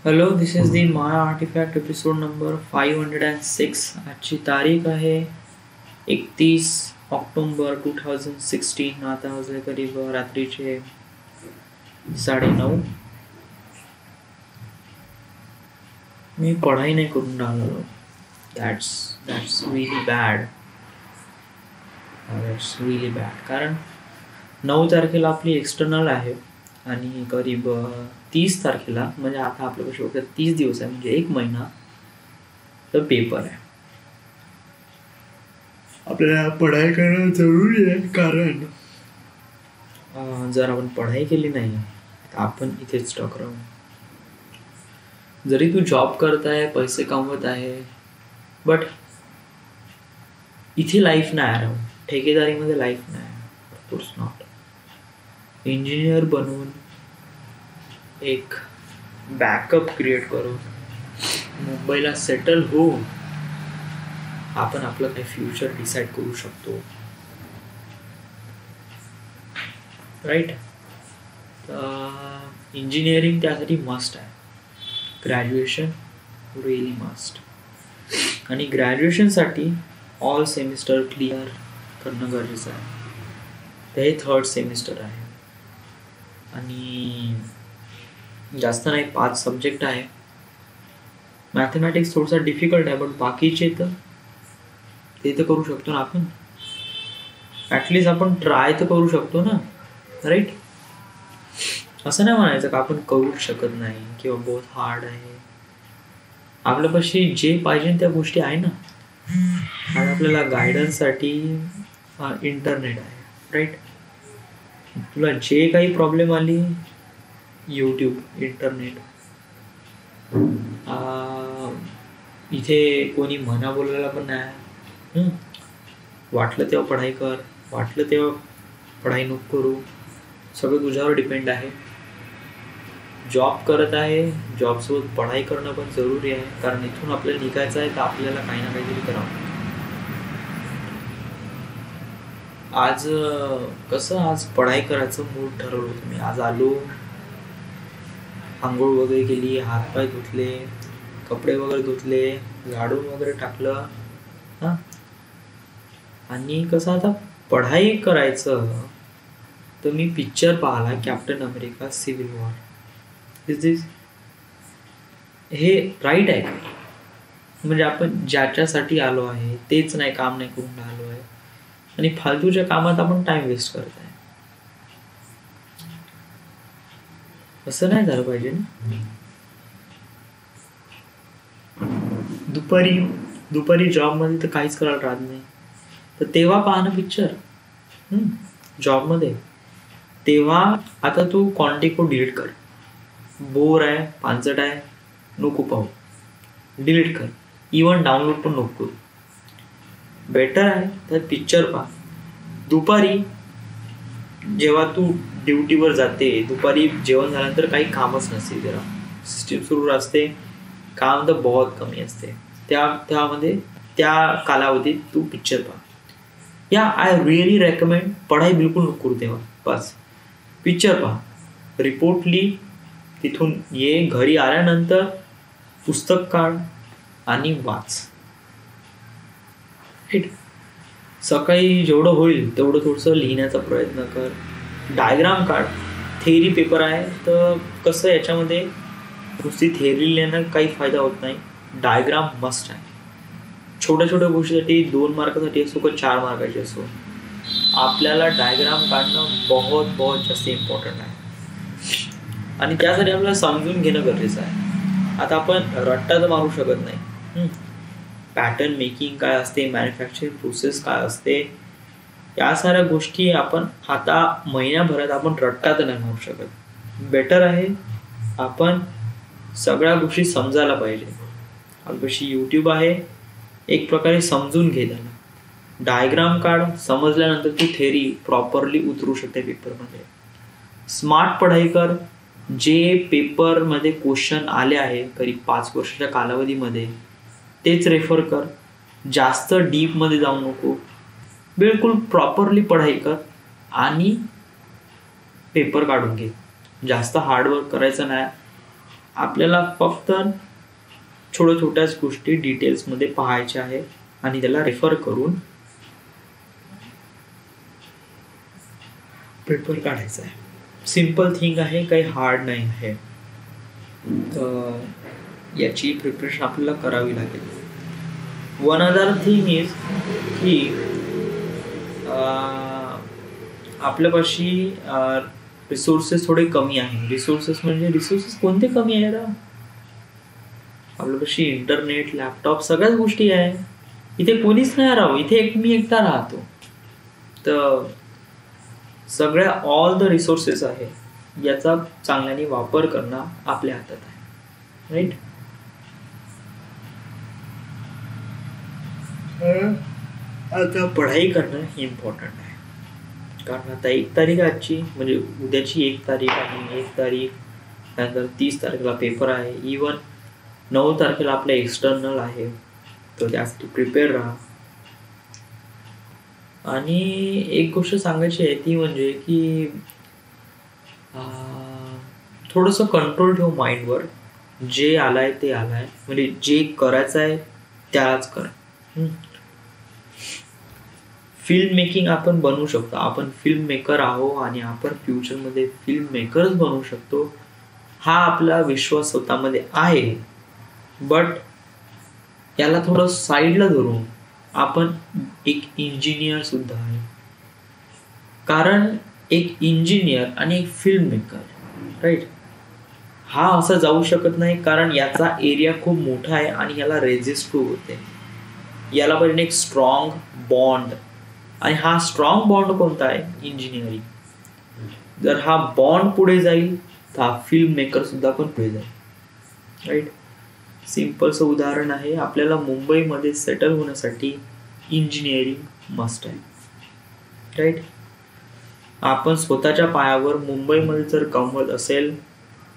Hello, this is the my artefact episode number 506. आजची तारीख आहे 31 ऑक्टोबर 2016. आता वाजले करीब रात्रीचे 9:30. मी पढाई नाही करून राहिलो. That's really bad. कारण 9 तारखेला आपली एक्सटर्नल आहे आणि करीब 30 तारखेला, म्हणजे आता आपल्यापाशी वगैरे 30 दिवस आहे, म्हणजे 1 महिना तर पेपर आहे. आपल्याला पढाई करणं जरुरी आहे, कारण जर आपण पढाई केली नाही तर आपण इथेच स्टक राहू. जरी तू जॉब करत आहे, पैसे कमवत आहे, बट इथे लाईफ नाही राहू. ठेकेदारीमध्ये लाईफ नाही, ऑफकोर्स नॉट. इंजिनियर बनवून एक बॅकअप क्रिएट करून मुंबईला सेटल होऊन आपण आपलं काही फ्युचर डिसाईड करू शकतो, राईट. इंजिनिअरिंग त्यासाठी मस्ट आहे. Graduation really must. आणि ग्रॅज्युएशनसाठी ऑल सेमिस्टर क्लिअर करणं गरजेचं आहे. ते 3rd सेमिस्टर आहे आणि जास्त नाही, 5 सब्जेक्ट आहे. मॅथमॅटिक्स थोडासा डिफिकल्ट आहे, बट बाकीचे तर ते तर करू शकतो ना आपण. ॲटलिस्ट आपण ट्राय तर करू शकतो ना, राईट. असं नाही म्हणायचं का आपण करूच शकत नाही किंवा बहुत हार्ड आहे. आपल्यापाशी जे पाहिजे त्या गोष्टी आहे ना. आणि आपल्याला गायडन्ससाठी इंटरनेट आहे, राईट. तुला जे काही प्रॉब्लेम आली, यूट्यूब, इंटरनेट. इथे कोणी म्हणा बोलायला पण नाही. वाटलं तेव्हा पढाई कर, वाटलं तेव्हा पढाई नको करू. सगळं तुझ्यावर डिपेंड आहे. जॉब करत आहे, जॉबसोबत पढाई करणं पण जरुरी आहे, कारण इथून आपल्याला निघायचं आहे तर आपल्याला काही ना काहीतरी करावं. आज आज पढाई करायचं मूड ठरवलं होतं मी. आज आलो, आंघोळ वगैरे केली, हातपाय धुतले, कपडे वगैरे धुतले, झाडून वगैरे टाकलं. आणि आता पढाई करायचं तर मी पिक्चर पाहिला, कॅप्टन अमेरिका सिव्हिल वॉर. हे राईट आहे का? म्हणजे आपण ज्याच्यासाठी आलो आहे तेच नाही, काम नाही करून आलो आहे आणि फालतूच्या कामात आपण टाइम वेस्ट करत आहे. असं नाही झालं पाहिजे ना. दुपारी जॉबमध्ये तर काहीच करायला राहत नाही, तर तेव्हा पाहणं पिक्चर जॉबमध्ये. तेव्हा आता तू कॉन्टॅक्ट डिलीट कर. बोर आहे, पांचट आहे, नको पाहू, डिलीट कर. इव्हन डाउनलोड पण नको करू. बेटर आहे तर पिक्चर पहा. दुपारी जेव्हा तू ड्युटीवर जाते, दुपारी जेवण झाल्यानंतर काही कामच नसते, जरा सिस्टीम सुरू असते, काम तर बहुत कमी असते. त्यामध्ये त्या कालावधीत तू पिक्चर पहा. I really recommend. पढाई बिलकुल नको करू तेव्हा. बस पिक्चर पहा, रिपोर्टली तिथून ये. घरी आल्यानंतर पुस्तक काढ आणि वाच. सकाळी जेवढं होईल तेवढं थोडंसं लिहिण्याचा प्रयत्न कर. डायग्राम काढ. थेअरी पेपर आहे तर कसं याच्यामध्ये नुसती थेअरी लिहिण्यानं काही फायदा होत नाही. डायग्राम मस्ट आहे. छोट्या छोट्या गोष्टीसाठी 2 मार्कासाठी असो का 4 मार्काची असो, आपल्याला डायग्राम काढणं बहुत जास्त इम्पॉर्टंट आहे. आणि त्यासाठी आपल्याला समजून घेणं गरजेचं आहे. आता आपण रट्टा तर मारू शकत नाही. पॅटर्न मेकिंग काय असते, मॅन्युफॅक्चरिंग प्रोसेस काय असते, या साऱ्या गोष्टी आपण आता महिन्याभरात आपण रट्टा तर नाही मारू शकत. बेटर आहे आपण सगळ्या गोष्टी समजायला पाहिजे. आपल्यापाशी यूट्यूब आहे, एक प्रकारे समजून घे त्याला. डायग्राम काढ. समजल्यानंतर तू थेअरी प्रॉपरली उतरू शकते पेपरमध्ये. स्मार्ट पढाई कर. जे पेपरमध्ये क्वेश्चन आले आहे करीब 5 वर्षाच्या कालावधीमध्ये तेच रेफर कर. जास्त डीपमध्ये जाऊ नको. बिलकुल प्रॉपरली पढाई कर आणि पेपर काढून घे. जास्त हार्डवर्क करायचं नाही. आपल्याला फक्त छोट्याच गोष्टी डिटेल्समध्ये पाहायच्या आहे आणि त्याला रेफर करून पेपर काढायचा आहे. सिम्पल थिंग आहे, काही हार्ड नाही आहे. याची प्रिपरेशन आपल्याला करावी लागेल. वन अदर थिंग इज की आपल्यापाशी रिसोर्सेस थोडे कमी आहे. रिसोर्सेस कोणते कमी आहे ना? आपल्यापाशी इंटरनेट, लॅपटॉप सगळ्याच गोष्टी आहे. इथे कोणीच नाही राहू, इथे मी एकटा राहतो. तर सगळ्या ऑल द रिसोर्सेस आहे, याचा चांगल्याने वापर करणं आपल्या हातात आहे. राईट. आता पढाई करणं हे इम्पॉर्टंट आहे. कारण आता 1 तारीख आजची, म्हणजे उद्याची 1 तारीख आहे. 1 तारीख त्यानंतर 30 तारखेला पेपर आहे. इवन 9 तारखेला आपलं एक्सटर्नल आहे. तर त्यासाठी प्रिपेअर राहा. आणि एक गोष्ट सांगायची आहे ती म्हणजे की थोडंसं कंट्रोल ठेव माइंडवर. जे आलाय ते आलाय, म्हणजे जे करायचं आहे त्याच कर. फिल्म मेकिंग आपण बनवू शकतो. आपण फिल्म मेकर आहो आणि आपण फ्युचरमध्ये फिल्म मेकरच बनवू शकतो, हा आपला विश्वास स्वतःमध्ये आहे. बट याला थोडं साईडला धरून आपण एक इंजिनियर सुद्धा आहे. कारण एक इंजिनियर आणि एक फिल्म मेकर, राईट, हा असं जाऊ शकत नाही. कारण याचा एरिया खूप मोठा आहे आणि याला रेजिस्ट खूप होते. याला पाहिजे एक स्ट्रॉंग बॉन्ड. आणि हा स्ट्रॉंग बॉन्ड कोणता आहे? इंजिनिअरिंग. जर हा बॉन्ड पुढे जाईल तर हा फिल्म मेकर सुद्धा पण पुढे जाईल. राईट. सिम्पलचं उदाहरण आहे, आपल्याला मुंबईमध्ये सेटल होण्यासाठी इंजिनिअरिंग मस्ट आहे. राईट. आपण स्वतःच्या पायावर मुंबईमध्ये जर कमवत असेल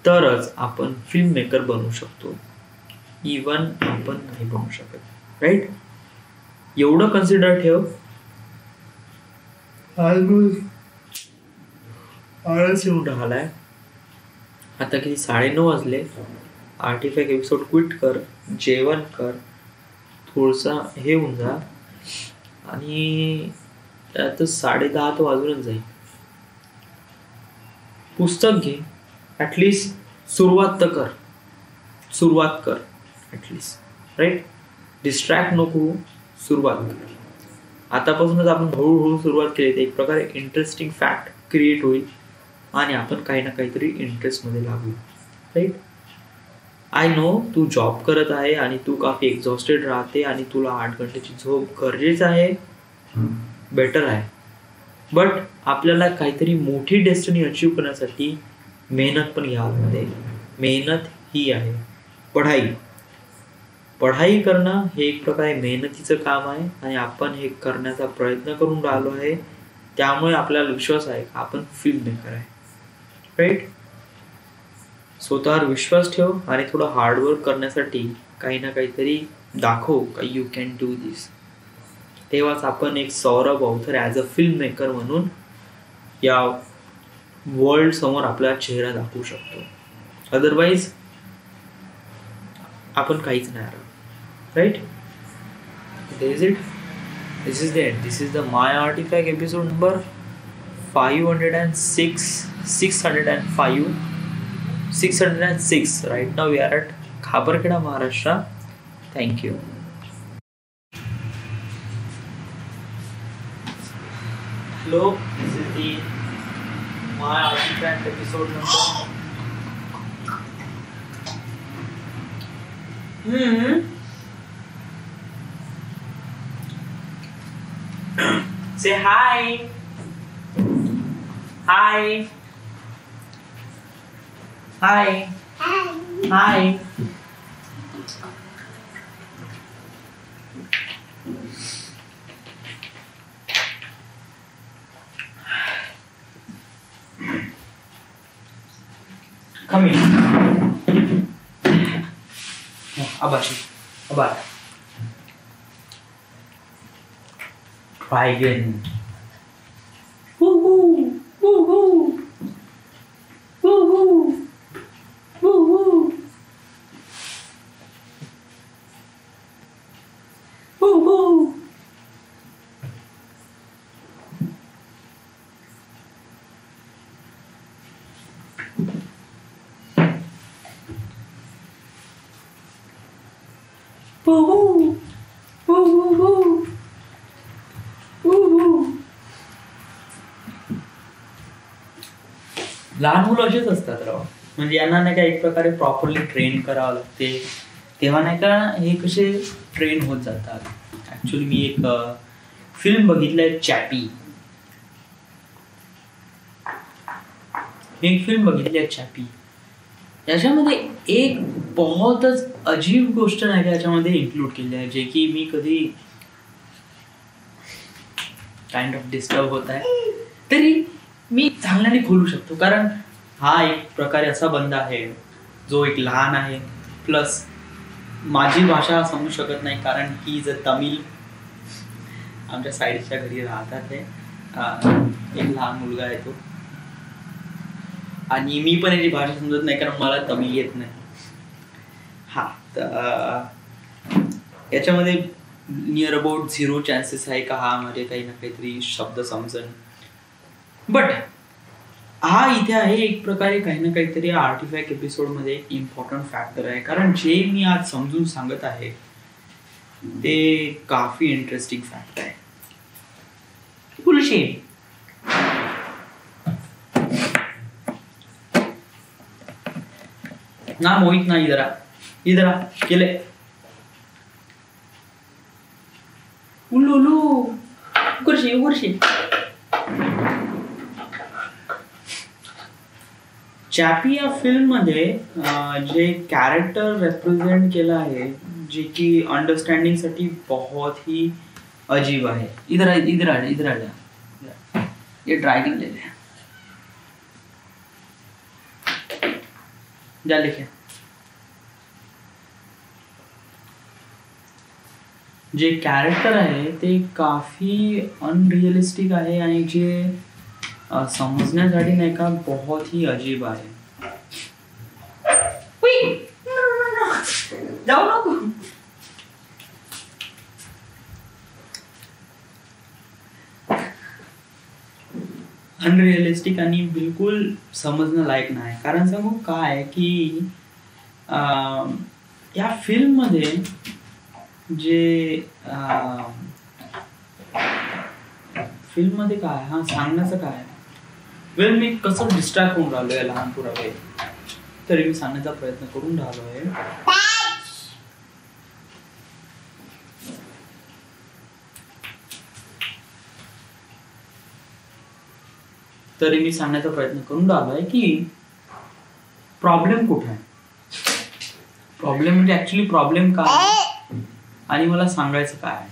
तरच आपण फिल्म मेकर बनवू शकतो. इवन आपण नाही बनवू शकत. राईट. एवढं कन्सिडर ठेव. आळस येऊन राहिलाय. आता किती 9:30 वाजले. आर्टिफॅक्ट एपिसोड क्विट कर, जेवण कर, थोडसा हे होऊन जा आणि आता 10:30 तर वाजूनच जाईल. पुस्तक घे, ॲटलिस्ट सुरुवात कर ॲटलिस्ट. राईट. डिस्ट्रॅक्ट नको, सुरुवात कर. आतापासूनच आपण हळूहळू सुरुवात केली तर एक प्रकारे इंटरेस्टिंग फॅक्ट क्रिएट होईल आणि आपण काही ना काहीतरी इंटरेस्टमध्ये लागू. राईट. आय नो तू जॉब करत आहे आणि तू काफी एक्झॉस्टेड राहते आणि तुला 8 घंटेची झोप गरजेचं आहे, बेटर आहे. बट आपल्याला काहीतरी मोठी डेस्टिनी अचीव करण्यासाठी मेहनत पण घ्यावी लागते. मेहनत ही आहे पढाई करणं हे एक प्रकारे मेहनतीचं काम आहे आणि आपण हे करण्याचा प्रयत्न करून राहिलो आहे. त्यामुळे आपल्याला विश्वास आहे का आपण फिल्म मेकर आहे. राईट. स्वतःवर विश्वास ठेव आणि थोडं हार्डवर्क करण्यासाठी काही ना काहीतरी दाखव का यू कॅन डू दिस. तेव्हाच आपण एक सौरभ अवथर ॲज अ फिल्म मेकर म्हणून या वर्ल्ड समोर आपला चेहरा दाखवू शकतो. अदरवाईज आपण काहीच नाही राहत. Right. This is the end. This is the My Artifact episode number 606. Right now we are at Khabarkheda, Maharashtra. Thank you. Hello, this is the My Artifact episode number. Say hi. Hi. Hi. Hi. Come here. Abashi. Abar. Try again. Woohoo! Woohoo! Woohoo! Woohoo! लहान मुलं असेच असतात राव. म्हणजे यांना नाही का एक प्रकारे प्रॉपरली ट्रेन करावं लागते, तेव्हा नाही का हे कसे ट्रेन होत जातात. ऍक्च्युली मी एक फिल्म बघितलंय चॅपी. एक फिल्म बघितली आहे चॅपी. याच्यामध्ये एक बहुतच अजीब गोष्ट नाही का याच्यामध्ये इन्क्लूड केली आहे, जे की मी कधी काइंड ऑफ डिस्टर्ब होत आहे, तरी मी चांगल्याने खोलू शकतो. कारण हा एक प्रकारे असा बंदा आहे जो एक लहान आहे, प्लस माझी भाषा समजू शकत नाही, कारण ही जर तमिळ आमच्या साईडच्या घरी राहतात ते एक लहान मुलगा आहे तो, आणि मी पण याची भाषा समजत नाही कारण मला तमिळ येत नाही. हा, तर याच्यामध्ये नियर अबाउट 0 चान्सेस आहे का हा मध्ये काही ना काहीतरी शब्द समजन. बट हा इथे आहे एक प्रकारे काही ना काहीतरी आर्टिफॅक्ट एपिसोड मध्ये एक इम्पॉर्टंट फॅक्टर आहे, कारण जे मी आज समजून सांगत आहे ते काफी इंटरेस्टिंग फॅक्ट आहे. बुलशिट. ना मोहित ना इधर आ केले उल्लू उगरशी. चॅपी या फिल्म मध्ये जे कॅरेक्टर रिप्रेझेंट केलं आहे, जे की अंडरस्टँडिंग साठी बहुत ही अजीब आहे. इधर आ ये ड्राइविंग ले ले जा लिखे. जे कॅरेक्टर आहे ते काफी अनरिअलिस्टिक आहे आणि जे समजण्यासाठी नाही का बहुत ही अजीब आहे. जाऊ नको. अनरिअलिस्टिक आणि बिलकुल समजणं लायक नाही. कारण सांगू काय की या फिल्म मध्ये जे फिल्म मध्ये काय हा सांगण्याचं काय, वेल मी कसं डिस्ट्रॅक्ट होऊन राहिलोय लहान पुरावे, तरी मी सांगण्याचा प्रयत्न करून राहिलोय. की प्रॉब्लेम कुठे आहे, प्रॉब्लेम म्हणजे ऍक्च्युली प्रॉब्लेम काय आणि मला सांगायचं काय.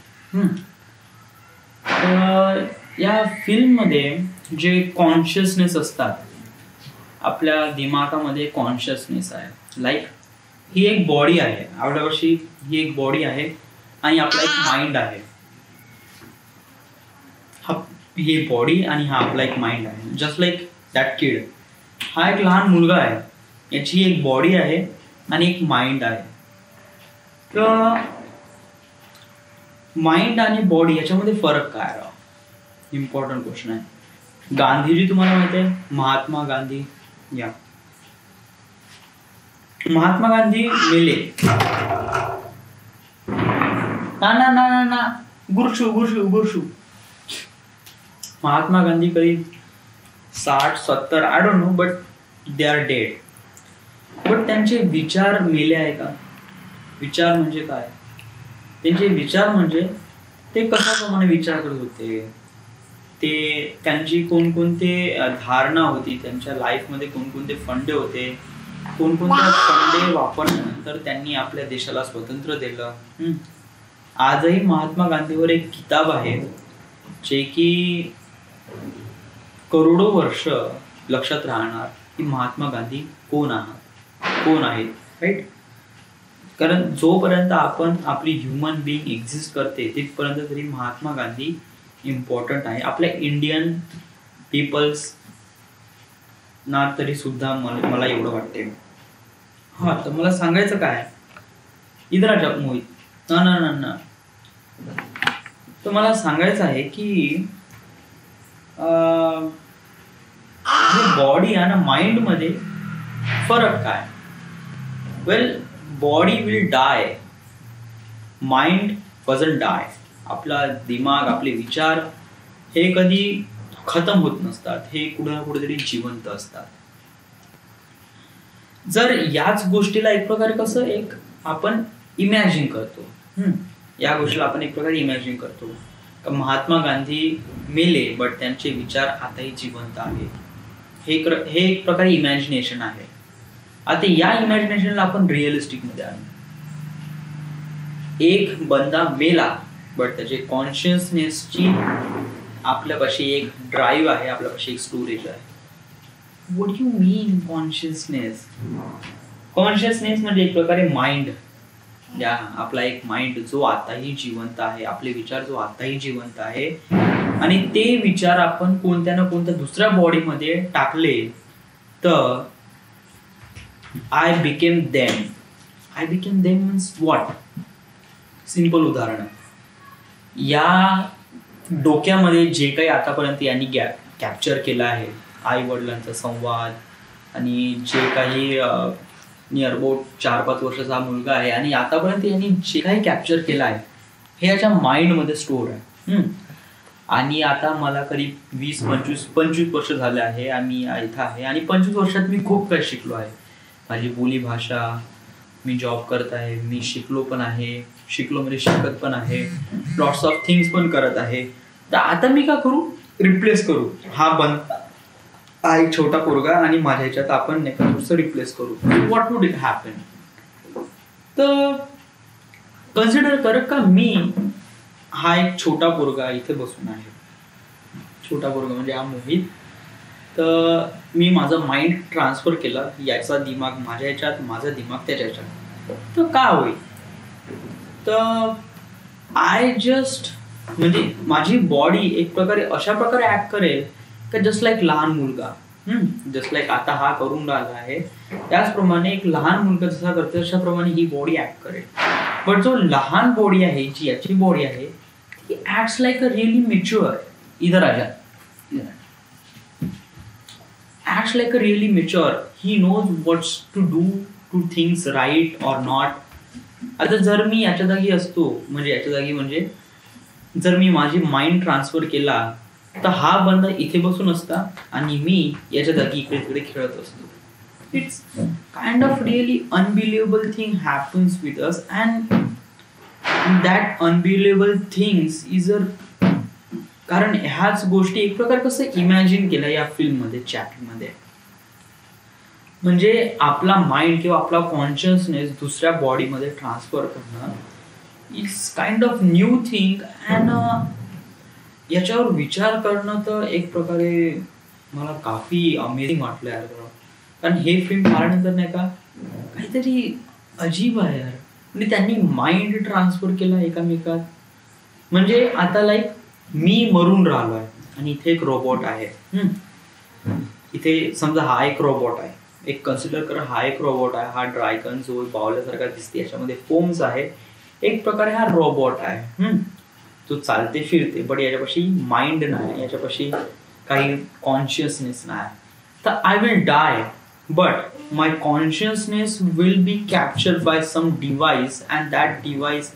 या फिल्म मध्ये जे कॉन्शियसनेस असतात, आपल्या दिमागामध्ये कॉन्शियसनेस आहे. लाईक ही एक बॉडी आहे, आपल्यापाशी ही एक बॉडी आहे आणि आपला एक माइंड आहे. ही बॉडी आणि हा आपला एक माइंड आहे. जस्ट लाईक दॅट किड. हा एक लहान मुलगा आहे, याची एक बॉडी आहे आणि एक माइंड आहे. तर माइंड आणि बॉडी याच्यामध्ये फरक काय, इम्पॉर्टंट क्वेश्चन आहे. गांधीजी तुम्हाला माहिती आहे, महात्मा गांधी. या महात्मा गांधी मेले ना गुरशू. महात्मा गांधी करीब 60-70 I don't no, but they are dead. But त्यांचे विचार मेले आहे का? विचार म्हणजे काय? त्यांचे विचार म्हणजे ते कशाप्रमाणे विचार करत होते, ते त्यांची कोणकोणते धारणा होती, त्यांच्या लाईफमध्ये कोणकोणते फंडे होते, कोणकोणते फंडे वापरल्यानंतर त्यांनी आपल्या देशाला स्वातंत्र्य दिलं. आजही महात्मा गांधीवर एक किताब आहे जे की करोडो वर्ष लक्षात राहणार की महात्मा गांधी कोण आहेत, राईट. कारण जोपर्यंत आपण आपली ह्युमन बिईंग एक्झिस्ट करते तिथपर्यंत तरी महात्मा गांधी इम्पॉर्टंट आहे आपल्या इंडियन पीपल्स ना तरी सुद्धा मला एवढं वाटते. हा, तर मला सांगायचं काय, इधर मोहित ना तर मला सांगायचं आहे की बॉडी आणि माइंड मध्ये फरक काय. Well, body will die mind doesn't die. आपला दिमाग, आपले विचार हे कधी खतम होत नसतात, हे कुठे ना कुठेतरी जिवंत असतात. जर याच गोष्टीला एक प्रकारे कसं एक आपण इमॅजिन करतो, या गोष्टीला आपण एक प्रकारे इमॅजिन करतो. महात्मा गांधी मेले बट त्यांचे विचार आताही जिवंत आहे. हे एक प्रकारे इमॅजिनेशन आहे. आता या इमॅजिनेशनला आपण रिअलिस्टिक मध्ये आणू. एक बंदा मेला बट त्याचे कॉन्शियसनेसची आपल्यापाशी एक ड्राईव्ह आहे, आपल्यापाशी एक स्टोरेज आहे. What you mean consciousness? Consciousness म्हणजे एक प्रकारे माइंड, आपला एक माइंड जो आताही जिवंत आहे, आपले विचार जो आताही जिवंत आहे, आणि ते विचार आपण कोणत्या ना कोणत्या दुसऱ्या बॉडीमध्ये टाकले तर I became them. I became them means what? Simple उदाहरण, या डोक्यामध्ये जे काही आतापर्यंत यांनी कॅप्चर केलं आहे, आई वडिलांचा संवाद, आणि जे काही नियर अबाउट 4-5 वर्षाचा मुलगा आहे, आणि आतापर्यंत यांनी जे काही कॅप्चर केलं आहे हे याच्या माइंडमध्ये स्टोर आहे. आणि आता मला करीब 20-25 वर्ष झाले आहे आम्ही इथं आहे, आणि 25 वर्षात मी खूप काही शिकलो आहे. माझी बोली भाषा, मी जॉब करत आहे, मी शिकलो पण आहे, शिकलो म्हणजे शिकत पण आहे, लॉट्स ऑफ थिंग्स पण करत आहे. तर आता मी काय करू? रिप्लेस करू. हा एक छोटा पोरगा आणि माझ्या ह्याच्यात आपण रिप्लेस करू. What would it happen? तर कन्सिडर कर का मी हा एक छोटा पोरगा इथे बसून आहे. छोटा पोरगा म्हणजे हा मोहित. तर मी माझा माइंड ट्रान्सफर केला, याचा दिमाग माझ्या ह्याच्यात, माझा दिमाग त्याच्या ह्याच्यात. तर काय होईल? तर आय जस्ट म्हणजे माझी बॉडी एक प्रकारे अशा प्रकारे ऍक्ट करेल का जस्ट लाईक लहान मुलगा. जस्ट लाईक आता हा करून राहिला आहे, त्याचप्रमाणे एक लहान मुलगा जसा करतो तशाप्रमाणे ही बॉडी ऍक्ट करेल. बट जो लहान बॉडी आहे, जी याची बॉडी आहे, ती acts like a really mature. इधर आजा. acts like a really mature. He knows what's to do things right or not. आता जर मी याच्या जागी असतो, म्हणजे जर मी माझी माइंड ट्रान्सफर केला तर हा बंदा इथे बसून असता आणि मी याच्या जागी इकडे तिकडे खेळत असतो. It's kind of really unbelievable thing happens with us, and that unbelievable things is a, कारण ह्याच गोष्टी एक प्रकार कसं इमॅजिन केलं या फिल्ममध्ये, चॅप्टरमध्ये. म्हणजे आपला माइंड किंवा आपला कॉन्शियसनेस दुसऱ्या बॉडीमध्ये ट्रान्सफर करणं is kind of new thing. And याच्यावर विचार करणं तर एक प्रकारे मला काफी अमेझिंग वाटलं यार. कारण हे फिल्म पाहिल्यानंतर नाही का काहीतरी अजीब आहे यार. म्हणजे त्यांनी माइंड ट्रान्सफर केला एकामेकात. म्हणजे आता लाईक मी मरून राहिलो आहे आणि इथे एक रोबोट आहे. इथे समजा हा एक रोबोट आहे, एक कन्सिडर करा हा एक रोबोट आहे. हा ड्रॅगन जो बावल्यासारखा दिसते, याच्यामध्ये फोम्स आहे. एक प्रकारे हा रोबोट आहे, तो चालते फिरते, बट याच्यापाशी माइंड नाही, याच्यापाशी काही कॉन्शियसनेस नाही. तर I will die, but my consciousness will be captured by some device, and that device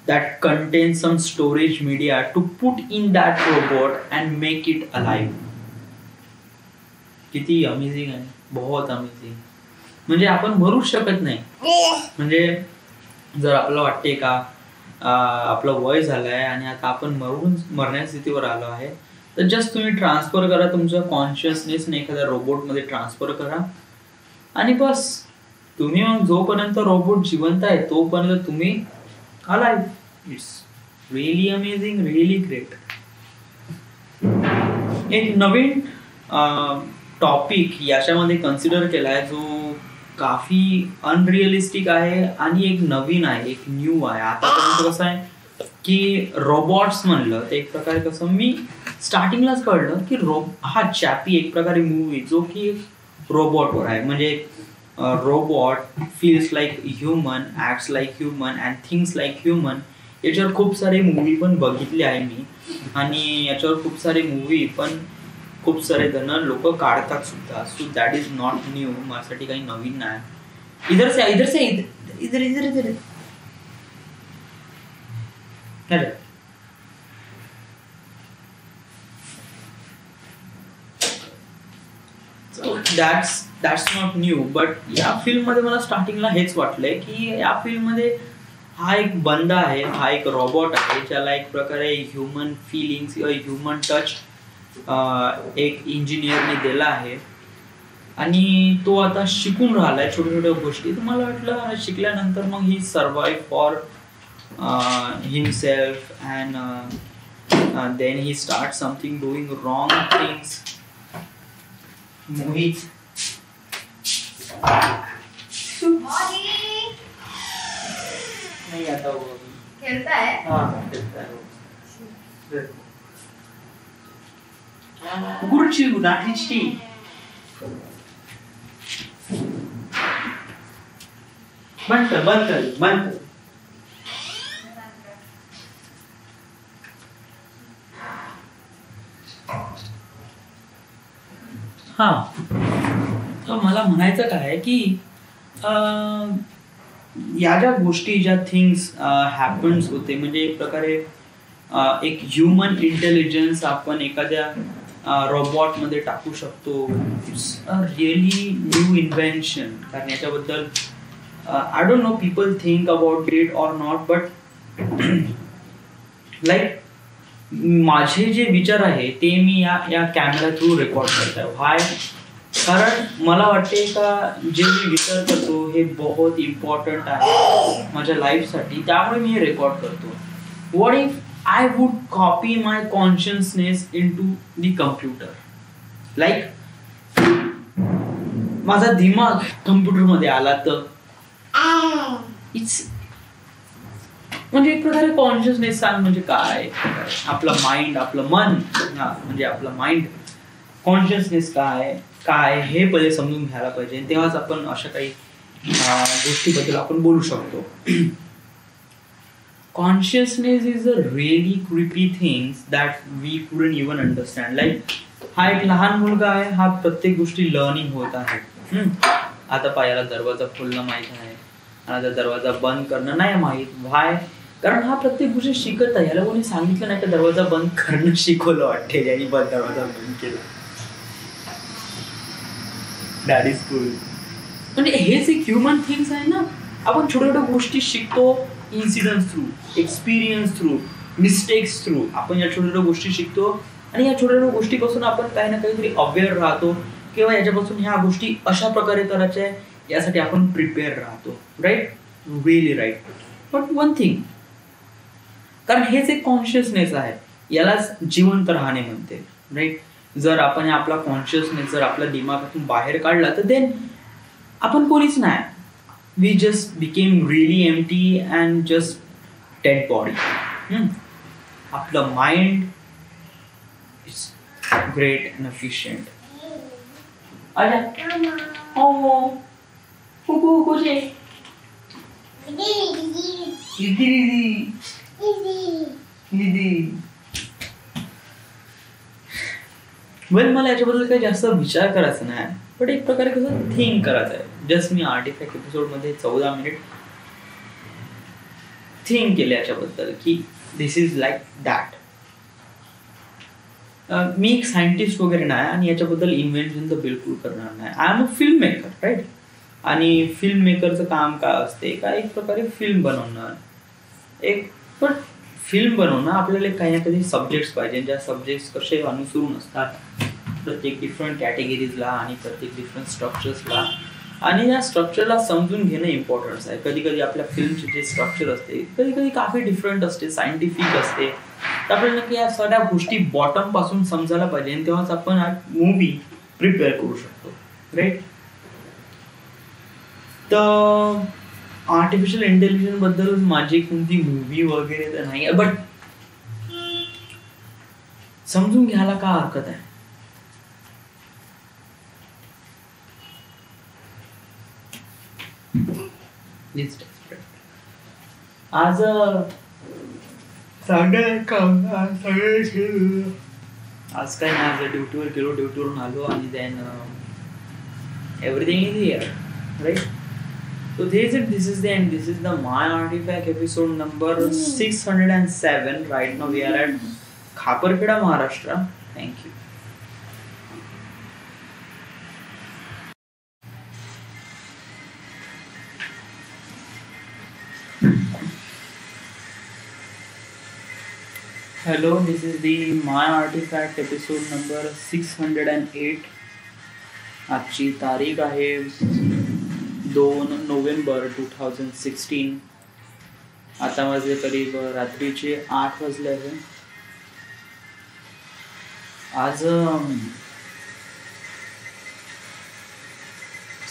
that contains some storage media to put in that robot and make it alive. किती amazing आहे, बहुत amazing. म्हणजे आपण मरूच शकत नाही. म्हणजे जर आपल्याला वाटते का आपलं वय झालंय आणि आता आपण मरण्याच्या स्थितीवर आलो आहे, तर जस्ट तुम्ही ट्रान्सफर करा तुमचा कॉन्शियसनेस एखाद्या रोबोटमध्ये ट्रान्सफर करा, आणि बस तुम्ही मग जोपर्यंत रोबोट जिवंत आहे तोपर्यंत तुम्ही alive. It's really amazing, really great. एक नवीन टॉपिक याच्यामध्ये कन्सिडर केलाय जो काफी अनरिअलिस्टिक आहे आणि एक नवीन आहे, एक न्यू आहे. आतापर्यंत कसं आहे की रोबोट्स म्हणलं तर एक प्रकारे कसं मी स्टार्टिंगलाच कळलं की हा चॅपी एक प्रकारे मूवी जो की रोबोटवर आहे. म्हणजे robot feels like human, acts like human and things like human. याच्यावर खूप सारे मूवी पण बघितले आहे मी, आणि याच्यावर खूप सारे मूवी पण खूप सारे जण लोक काढतात सुद्धा. So that is not new, माझ्यासाठी काही नवीन नाही. इधर से इधर से इधर इधर इधर दॅट्स नॉट न्यू. बट या फिल्ममध्ये मला स्टार्टिंगला हेच वाटलंय की या फिल्ममध्ये हा एक बंदा आहे, हा एक रोबोट आहे ज्याला एक प्रकारे ह्युमन फिलिंग्स किंवा ह्युमन टच एक इंजिनियरने दिला आहे आणि तो आता शिकून राहिलाय छोट्या छोट्या गोष्टी. तर मला वाटलं शिकल्यानंतर मग he survive for himself and then he start something doing wrong things. Mohit नहीं आता वो खेलता है. हाँ खेलता है वो. गुरुजी नाटिची बंद कर. हा तर मला म्हणायचं काय आहे की या ज्या गोष्टी ज्या थिंग्स हॅपन्स होते म्हणजे एक प्रकारे एक ह्युमन इंटेलिजन्स आपण एखाद्या रोबोटमध्ये टाकू शकतो. It's a really new invention. कारण याच्याबद्दल I don't know people think about it or not. But like माझे जे विचार आहे ते मी या कॅमेरा थ्रू रेकॉर्ड करत आहे. व्हाय? कारण मला वाटते का जे मी विचार करतो हे बहुत इम्पॉर्टंट आहे माझ्या लाईफसाठी, त्यामुळे मी हे रेकॉर्ड करतो. What if I would copy my consciousness into the computer? Like माझा दिमाग कम्प्युटरमध्ये आला तर इट्स म्हणजे एक प्रकारे कॉन्शियसनेस सांग म्हणजे काय? आपलं माइंड, आपलं मन, म्हणजे आपलं माइंड कॉन्शियसनेस काय हे पहिले समजून घ्यायला पाहिजे. तेव्हाच आपण अशा काही गोष्टीबद्दल आपण बोलू शकतो. Consciousness is a really creepy things that we couldn't even understand. Like हा एक लहान मुलगा आहे, हा प्रत्येक गोष्टी लर्निंग होत आहे. आता पायाला दरवाजा खोलणं माहित आहे, आता दरवाजा बंद करणं नाही माहित. व्हाय? कारण हा प्रत्येक गोष्टी शिकत आहे. याला कोणी सांगितलं नाही का दरवाजा बंद करणं शिकवलं वाटते, ज्यांनी दरवाजा बंद केला. That is good. म्हणजे हेच एक ह्युमन थिंग्स आहे ना. आपण छोट्या छोट्या गोष्टी शिकतो, incidence through, experience through, mistakes through आपण या छोट्या छोट्या गोष्टी शिकतो आणि या छोट्या छोट्या गोष्टीपासून आपण काही ना काहीतरी अवेअर राहतो किंवा याच्यापासून ह्या गोष्टी अशा प्रकारे करायच्या आहे यासाठी आपण प्रिपेअर राहतो. Right? Really right. But one thing, कारण हेच एक कॉन्शियसनेस आहे, यालाच जिवंत राहणे म्हणते. राईट? जर आपण आपला कॉन्शियसनेस जर आपल्या दिमागातून बाहेर काढला तर देन आपण कोणीच नाही. We just became really empty and just dead body. आपलं mind is great and efficient. आजा. ओ कुकू कुठे? दीदी. वेल मला याच्याबद्दल काही जास्त विचार करायचा नाही, बट एक प्रकारे कसं थिंक करायचं आहे. जस्ट मी आर्टिफॅक्ट एपिसोडमध्ये 14 मिनिट थिंक केले याच्याबद्दल की दिस इज लाईक दॅट. मी एक सायंटिस्ट वगैरे नाही आणि याच्याबद्दल इन्व्हेन्शन तर बिलकुल करणार नाही. I am a film maker. Right? आणि फिल्म मेकरचं काम काय असते का एक प्रकारे फिल्म बनवणं. पण फिल्म बनवणं आपल्याला काही ना काही सब्जेक्ट्स पाहिजे, ज्या सब्जेक्ट्स कसे अनुसरून असतात प्रत्येक डिफरंट कॅटेगरीजला आणि प्रत्येक डिफरंट स्ट्रक्चर्सला, आणि या स्ट्रक्चरला समजून घेणं इम्पॉर्टन्स आहे. कधी कधी आपल्या फिल्मचे जे स्ट्रक्चर असते कधी कधी काफी डिफरंट असते, सायंटिफिक असते. तर आपल्याला नक्की या सगळ्या गोष्टी बॉटम पासून समजायला पाहिजे आणि तेव्हाच आपण हा मूवी प्रिपेअर करू शकतो. राईट? तर आर्टिफिशियल इंटेलिजन्स बद्दल माझी कोणती मूवी वगैरे तर नाही, बट समजून घ्यायला का हरकत आहे. आज आज काय नाही, आज ड्युटीवर गेलो, ड्युटीवरून आलो आणि then everything is here. Right? So this is the end. This is the My Artifact episode number 607. Right now we are at Khaparkheda, Maharashtra. Thank you. Hello, this is the My Artifact episode number 608. आजची तारीख आहे 2 November 2016. आता वाजले करीब रात्रीचे 8 वाजले आहे. आज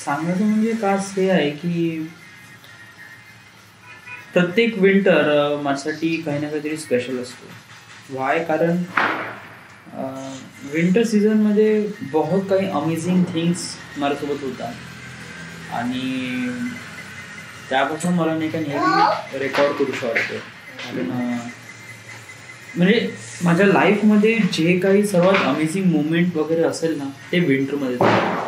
सांगायचं म्हणजे खास हे आहे की प्रत्येक विंटर माझ्यासाठी काही ना काहीतरी स्पेशल असतो. वाय? कारण विंटर सीझनमध्ये बहुत काही अमेझिंग थिंग्स माझ्यासोबत होतात आणि त्यापासून मला नाही का नेहमी रेकॉर्ड करूशा वाटतं. कारण म्हणजे माझ्या लाईफमध्ये जे काही सर्वात अमेझिंग मुवमेंट वगैरे असेल ना ते विंटरमध्ये झालं.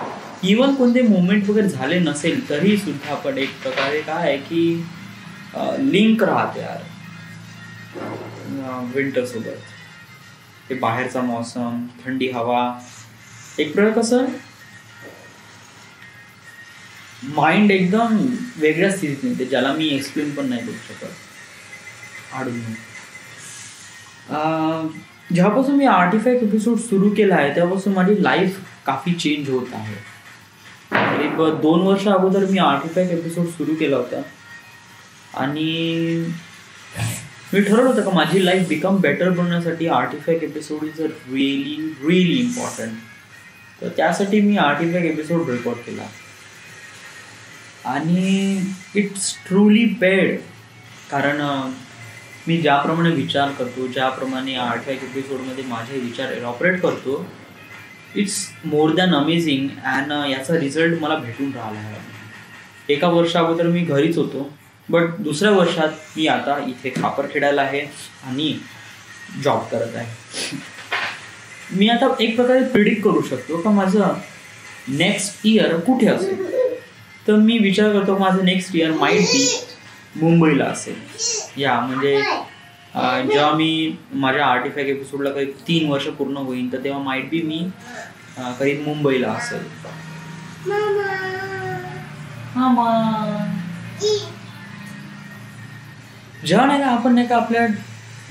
इवन कोणते मुवमेंट वगैरे झाले नसेल तरी सुद्धा आपण एक प्रकारे काय आहे की लिंक राहते यार विंटरसोबत. ते बाहेरचा मौसम, थंडी हवा, एक प्रकार कसं माइंड एकदम वेगळ्या स्थितीत येते ज्याला मी एक्सप्लेन पण नाही करू शकत. जेव्हापासून मी आर्टिफॅक्ट एपिसोड सुरू केला आहे तेव्हापासून माझी लाईफ काफी चेंज होत आहे. करीब 2 वर्ष अगोदर मी आर्टिफॅक्ट एपिसोड सुरू केला होता आणि मी ठरवलं होतं का माझी लाईफ बिकम बेटर बनवण्यासाठी artefact episode is a really important. तर त्यासाठी मी आर्टिफॅक्ट एपिसोड रेकॉर्ड केला आणि इट्स ट्रूली पेड. कारण मी ज्याप्रमाणे विचार करतो, ज्याप्रमाणे आर्टिफॅक्ट एपिसोडमध्ये माझे विचार इलॉपरेट करतो, it's more than amazing and याचा रिझल्ट मला भेटून राहिला आहे. एका वर्षा अगोदर मी घरीच होतो, बट दुसऱ्या वर्षात मी आता इथे खापरखेड्याला आहे आणि जॉब करत आहे. मी आता एक प्रकारे प्रिडिक्ट करू शकतो का माझं नेक्स्ट इयर कुठे असेल. तर मी विचार करतो माझं नेक्स्ट इयर माईट बी मुंबईला असेल. या म्हणजे जेव्हा मी माझ्या आर्टिफॅक्ट एपिसोडला काही 3 वर्ष पूर्ण होईल तर तेव्हा माईट बी मी काही मुंबईला असेल. जेव्हा नाही का आपण नाही का आपल्या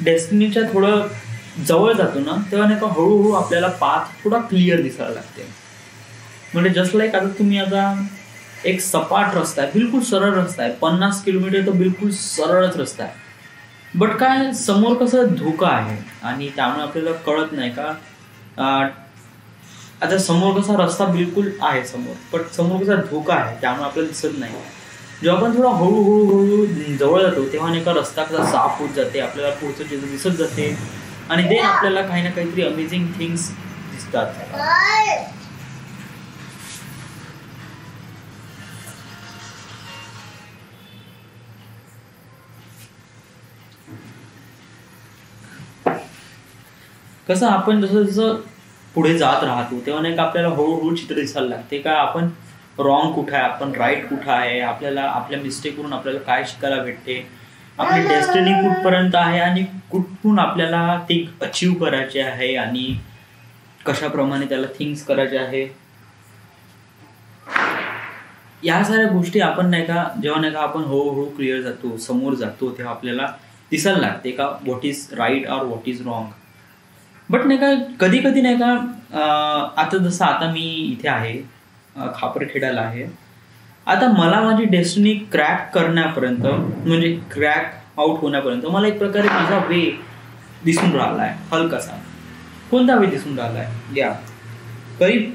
डेस्टिनीच्या थोडं जवळ जातो ना तेव्हा नाही का हळूहळू आपल्याला पाथ थोडा क्लिअर दिसायला लागते. म्हणजे जस्ट लाईक आता तुम्ही आता एक सपाट रस्ता आहे, बिलकुल सरळ रस्ता आहे, 50 किलोमीटर तर बिलकुल सरळच रस्ता आहे. बट काय समोर कसं धोका आहे आणि त्यामुळे आपल्याला कळत नाही का आता समोर कसा रस्ता बिलकुल आहे समोर, पण समोर कसा धोका आहे त्यामुळे आपल्याला दिसत नाही. जेव्हा आपण थोडा हळूहळू जवळ जातो तेव्हा नाही का रस्ता कसा साफ होत जाते, आपल्याला पुढचं चित्र दिसत जाते आणि देन आपल्याला काही ना काहीतरी अमेझिंग थिंग्स दिसतात. कसं आपण जसं जसं पुढे जात राहतो तेव्हा नाही का आपल्याला हळूहळू चित्र दिसायला लागते का आपण रॉंग कुठं आहे, आपण राईट कुठं आहे, आपल्याला आपल्या मिस्टेकवरून आपल्याला काय शिकायला भेटते, आपली डेस्टिनी कुठपर्यंत आहे आणि कुठून आपल्याला ते अचीव करायचे आहे आणि कशाप्रमाणे त्याला थिंग्स करायचे आहे. या साऱ्या गोष्टी आपण नाही का जेव्हा नाही का आपण हळूहळू क्लिअर जातो, समोर जातो तेव्हा आपल्याला दिसायला लागते का व्हॉट इज राईट और व्हॉट इज रॉंग. बट नाही का कधी कधी नाही का आता जसं आता मी इथे आहे खापरखेड्याला आहे, आता मला माझी डेस्टिनी क्रॅक करण्यापर्यंत म्हणजे क्रॅक आउट होण्यापर्यंत मला एक प्रकारे माझा वे दिसून राहिला आहे. हलकासा कोणता वे दिसून राहिला आहे. या करीब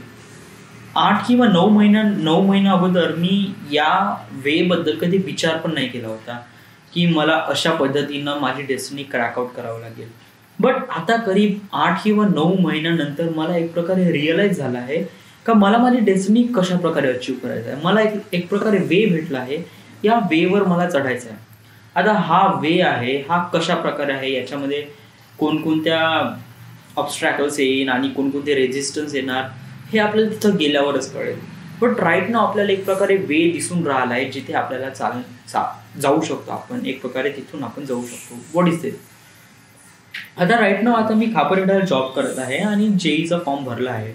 8 किंवा 9 महिन्या अगोदर मी या वेबद्दल कधी विचार पण नाही केला होता की मला अशा पद्धतीनं माझी डेस्टिनी क्रॅक आउट करावं लागेल. बट आता करीब 8 किंवा 9 महिन्यानंतर मला एक प्रकारे रिअलाइज झालं आहे का मला माझी डेस्टिनी कशा प्रकारे अचीव करायचं आहे. मला एक प्रकारे वे भेटला आहे, या वेवर मला चढायचं आहे. आता हा वे आहे हा कशा प्रकारे आहे, याच्यामध्ये कोणकोणत्या ऑब्स्ट्रॅकल्स येईल आणि कोणकोणते रेजिस्टन्स येणार हे आपल्याला तिथं गेल्यावरच कळेल. बट राईट नाव आपल्याला एक प्रकारे वे दिसून राहिला आहे जिथे आपल्याला जाऊ शकतो आपण, एक प्रकारे तिथून आपण जाऊ शकतो. व्हॉट इज दिस? आता राईट नाव आता मी खापरखेड्याला जॉब करत आहे आणि जेईचा फॉर्म भरला आहे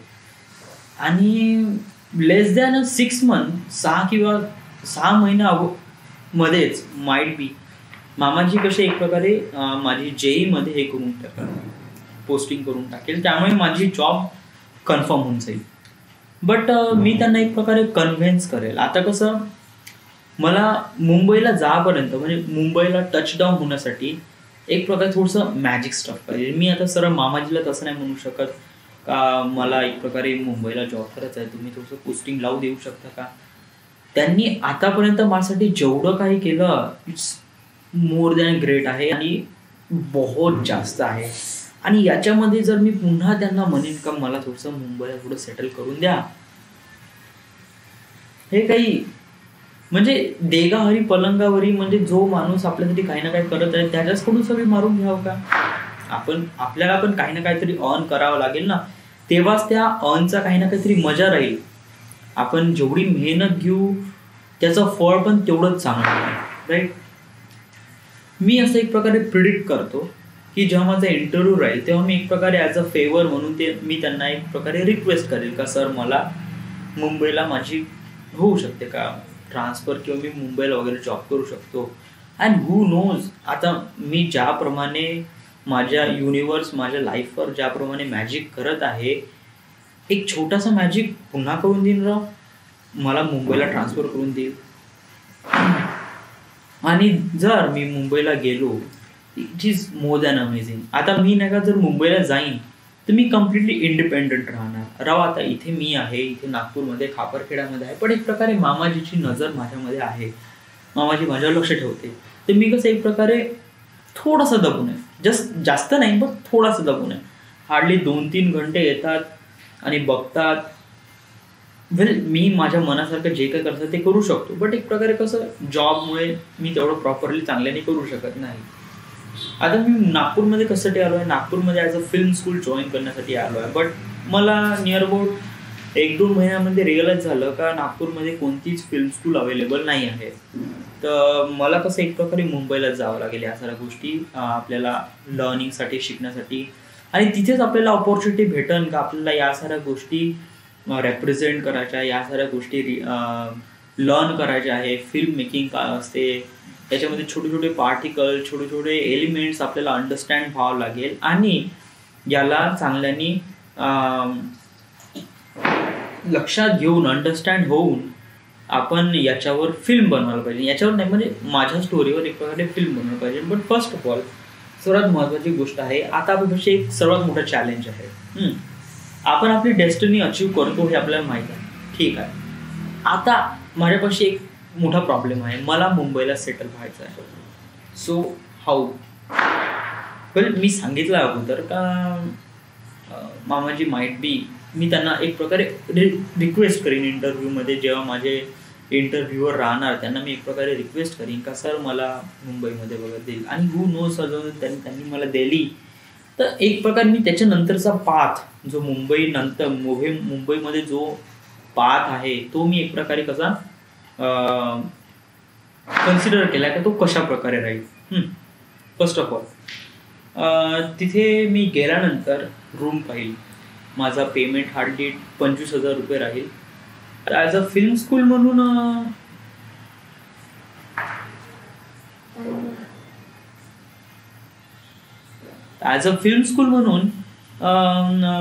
आणि लेस दॅन 6 मंथ 6 महिन्या मध्येच माइट बी मामाजी कसे एक प्रकारे माझी जेईमध्ये हे करून पोस्टिंग करून टाकेल, त्यामुळे माझी जॉब कन्फर्म होऊन जाईल. बट मी त्यांना एक प्रकारे कन्व्हिन्स करेल. आता कसं मला मुंबईला जापर्यंत म्हणजे मुंबईला टचडाऊन होण्यासाठी एक प्रकारे थोडंसं मॅजिक स्टफ पाहिजे. मी आता सरळ मामाजीला तसं नाही म्हणू शकत का मला एक प्रकारे मुंबईला जॉब करायचा आहे, तुम्ही थोडंसं पोस्टिंग लावू देऊ शकता का. त्यांनी आतापर्यंत माझ्यासाठी जेवढं काही केलं इट्स मोर दॅन ग्रेट आहे आणि बहुत जास्त आहे. आणि याच्यामध्ये जर मी पुन्हा त्यांना म्हणेन का मला थोडंसं मुंबईला थोडं सेटल करून द्या, हे काही म्हणजे देगा हरी पलंगावरी, म्हणजे जो माणूस आपल्यासाठी काही ना काही करत आहे त्याच्याचकडून सगळी मारून घ्यावं का. आपल्याला पण काही ना काहीतरी अर्न करावं लागेल ना, तेव्हाच त्या अर्नचा काही ना काहीतरी मजा राहील. आपण जेवढी मेहनत घेऊ त्याचं फळ पण तेवढंच चांगलं आहे, राईट. मी असं एक प्रकारे प्रिडिक्ट करतो की जेव्हा माझा इंटरव्ह्यू राहील तेव्हा मी एक प्रकारे ॲज अ फेवर म्हणून मी त्यांना एक प्रकारे रिक्वेस्ट करेल का सर मला मुंबईला माझी होऊ शकते का ट्रान्सफर, किंवा मी मुंबईला वगैरे जॉब करू शकतो. अँड हू नोज, आता मी ज्याप्रमाणे माझ्या युनिवर्स माझ्या लाईफवर ज्याप्रमाणे मॅजिक करत आहे, एक छोटासा मॅजिक पुन्हा करून देईन राव, मला मुंबईला ट्रान्सफर करून देईल. आणि जर मी मुंबईला गेलो it is more than amazing. आता मी नाही का जर मुंबईला जाईन तर मी कम्प्लिटली इंडिपेंडंट राहणार. आता इथे मी आहे, इथे नागपूरमध्ये खापरखेड्यामध्ये आहे, पण एक प्रकारे मामाजीची नजर माझ्यामध्ये आहे, मामाजी माझ्यावर लक्ष ठेवते. तर मी कसं एक प्रकारे थोडासा दबून आहे, जास्त नाही पण थोडासा दबून आहे. हार्डली 2-3 घंटे येतात आणि बघतात. वेल मी माझ्या मनासारखं जे काही करतात ते करू शकतो, बट एक प्रकारे कसं जॉबमुळे मी तेवढं प्रॉपरली चांगल्याने करू शकत नाही. आता मी नागपूरमध्ये कशासाठी आलो आहे, नागपूरमध्ये as a film school join करण्यासाठी आलो आहे. बट मला नियर अबाउट 1-2 महिन्यामध्ये रिअलाइज झालं का नागपूरमध्ये कोणतीच फिल्म स्कूल अवेलेबल नाही आहे. तर मला कसं एक प्रकारे मुंबईलाच जावं लागेल या साऱ्या गोष्टी आपल्याला लर्निंगसाठी, शिकण्यासाठी. आणि तिथेच आपल्याला ऑपॉर्च्युनिटी भेटेल का आपल्याला या साऱ्या गोष्टी रेप्रेझेंट करायच्या, या साऱ्या गोष्टी लर्न करायच्या आहे. फिल्म मेकिंग काय असते, त्याच्यामध्ये छोटे छोटे पार्टिकल, छोटे छोटे एलिमेंट्स आपल्याला अंडरस्टँड व्हावं लागेल आणि याला चांगल्याने लक्षात घेऊन अंडरस्टँड होऊन आपण याच्यावर फिल्म बनवायला पाहिजे. याच्यावर नाही म्हणजे माझ्या स्टोरीवर एक प्रकारे फिल्म बनवायला पाहिजे. बट फर्स्ट ऑफ ऑल सर्वात महत्त्वाची गोष्ट आहे, आता आपल्यापाशी एक सर्वात मोठा चॅलेंज आहे. आपण आपली डेस्टिनी अचीव्ह करतो हे आपल्याला माहीत आहे, ठीक आहे. आता माझ्यापाशी एक मोठा प्रॉब्लेम आहे, मला मुंबईला सेटल व्हायचं आहे. So how? वेल मी सांगितलं अगोदर का मामाजी माईट बी, मी त्यांना एक प्रकारे रिक्वेस्ट करीन इंटरव्ह्यूमध्ये, जेव्हा माझे इंटरव्ह्यूवर राहणार त्यांना मी एक प्रकारे रिक्वेस्ट करीन का सर मला मुंबईमध्ये बघत देईल. आणि हू नो सर त्यांनी मला दिली तर एक प्रकारे मी त्याच्यानंतरचा पाथ जो मुंबईमध्ये जो पाथ आहे तो मी एक प्रकारे कसा कन्सिडर केला का तो कशा प्रकारे राहील. फर्स्ट ऑफ ऑल तिथे मी गेल्यानंतर रूम पाहिली, माझा पेमेंट हार्डली 25,000 रुपये राहील. ॲज अ फिल्म स्कूल म्हणून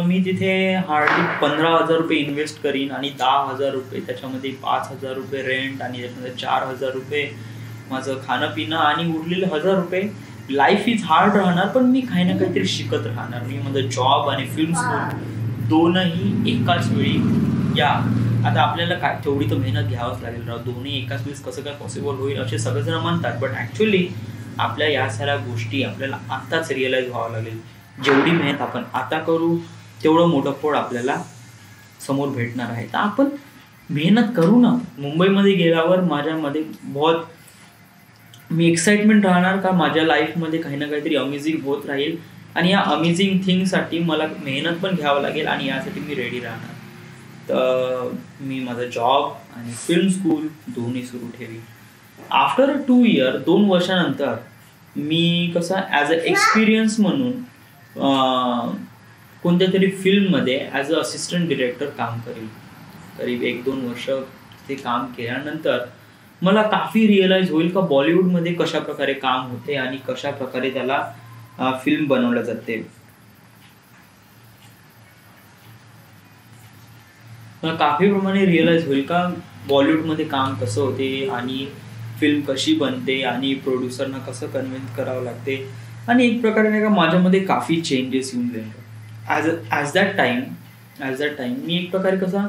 मी तिथे हार्डली 15,000 रुपये इन्व्हेस्ट करीन आणि 10,000 रुपये त्याच्यामध्ये 5,000 रुपये रेंट आणि त्याच्यामध्ये 4,000 रुपये माझं खाणं पिणं आणि उरलेले 1,000 रुपये. लाईफ इज हार्ड राहणार पण मी काही ना काहीतरी शिकत राहणार. मी माझं जॉब आणि फिल्म स्कूल दोनही एकाच वेळी या. आता आपल्याला काय तेवढी तर मेहनत घ्यावंच लागेल राव, दोन्ही एकाच वेळेस कसं काय पॉसिबल होईल असे सगळेजण म्हणतात. बट ॲक्च्युली आपल्या या साऱ्या गोष्टी आपल्याला आत्ताच रिअलाईज व्हावं लागेल. जेवढी मेहनत आपण आता करू तेवढं मोठं फळ आपल्याला समोर भेटणार आहे. तर आपण मेहनत करू ना. मुंबईमध्ये गेल्यावर माझ्यामध्ये मी एक्साइटमेंट राहणार का माझ्या लाईफमध्ये काही ना काहीतरी अमेझिंग होत राहील आणि या अमेझिंग थिंगसाठी मला मेहनत पण घ्यावं लागेल आणि यासाठी मी रेडी राहणार. तर मी माझा जॉब आणि फिल्म स्कूल दोन्ही सुरू ठेवी. आफ्टर 2 इयर 2 वर्षानंतर मी कसा ॲज अ एक्सपिरियन्स म्हणून कोणत्या तरी फिल्ममध्ये ॲज अ असिस्टंट डिरेक्टर काम करेल. करीब 1-2 वर्ष ते काम केल्यानंतर मला काफी रिअलाइज होईल का बॉलिवूडमध्ये कशा प्रकारे काम होते आणि कशा प्रकारे त्याला फिल्म बनवल्या जाते. काफी प्रमाणे रिअलाइज होईल का बॉलिवूडमध्ये काम कसं होते आणि फिल्म कशी बनते आणि प्रोड्युसरना कसं कन्व्हिन्स करावं लागते. आणि एक प्रकारे नाही का माझ्यामध्ये काफी चेंजेस येऊन जाईल. ॲज दॅट टाइम मी एक प्रकारे कसा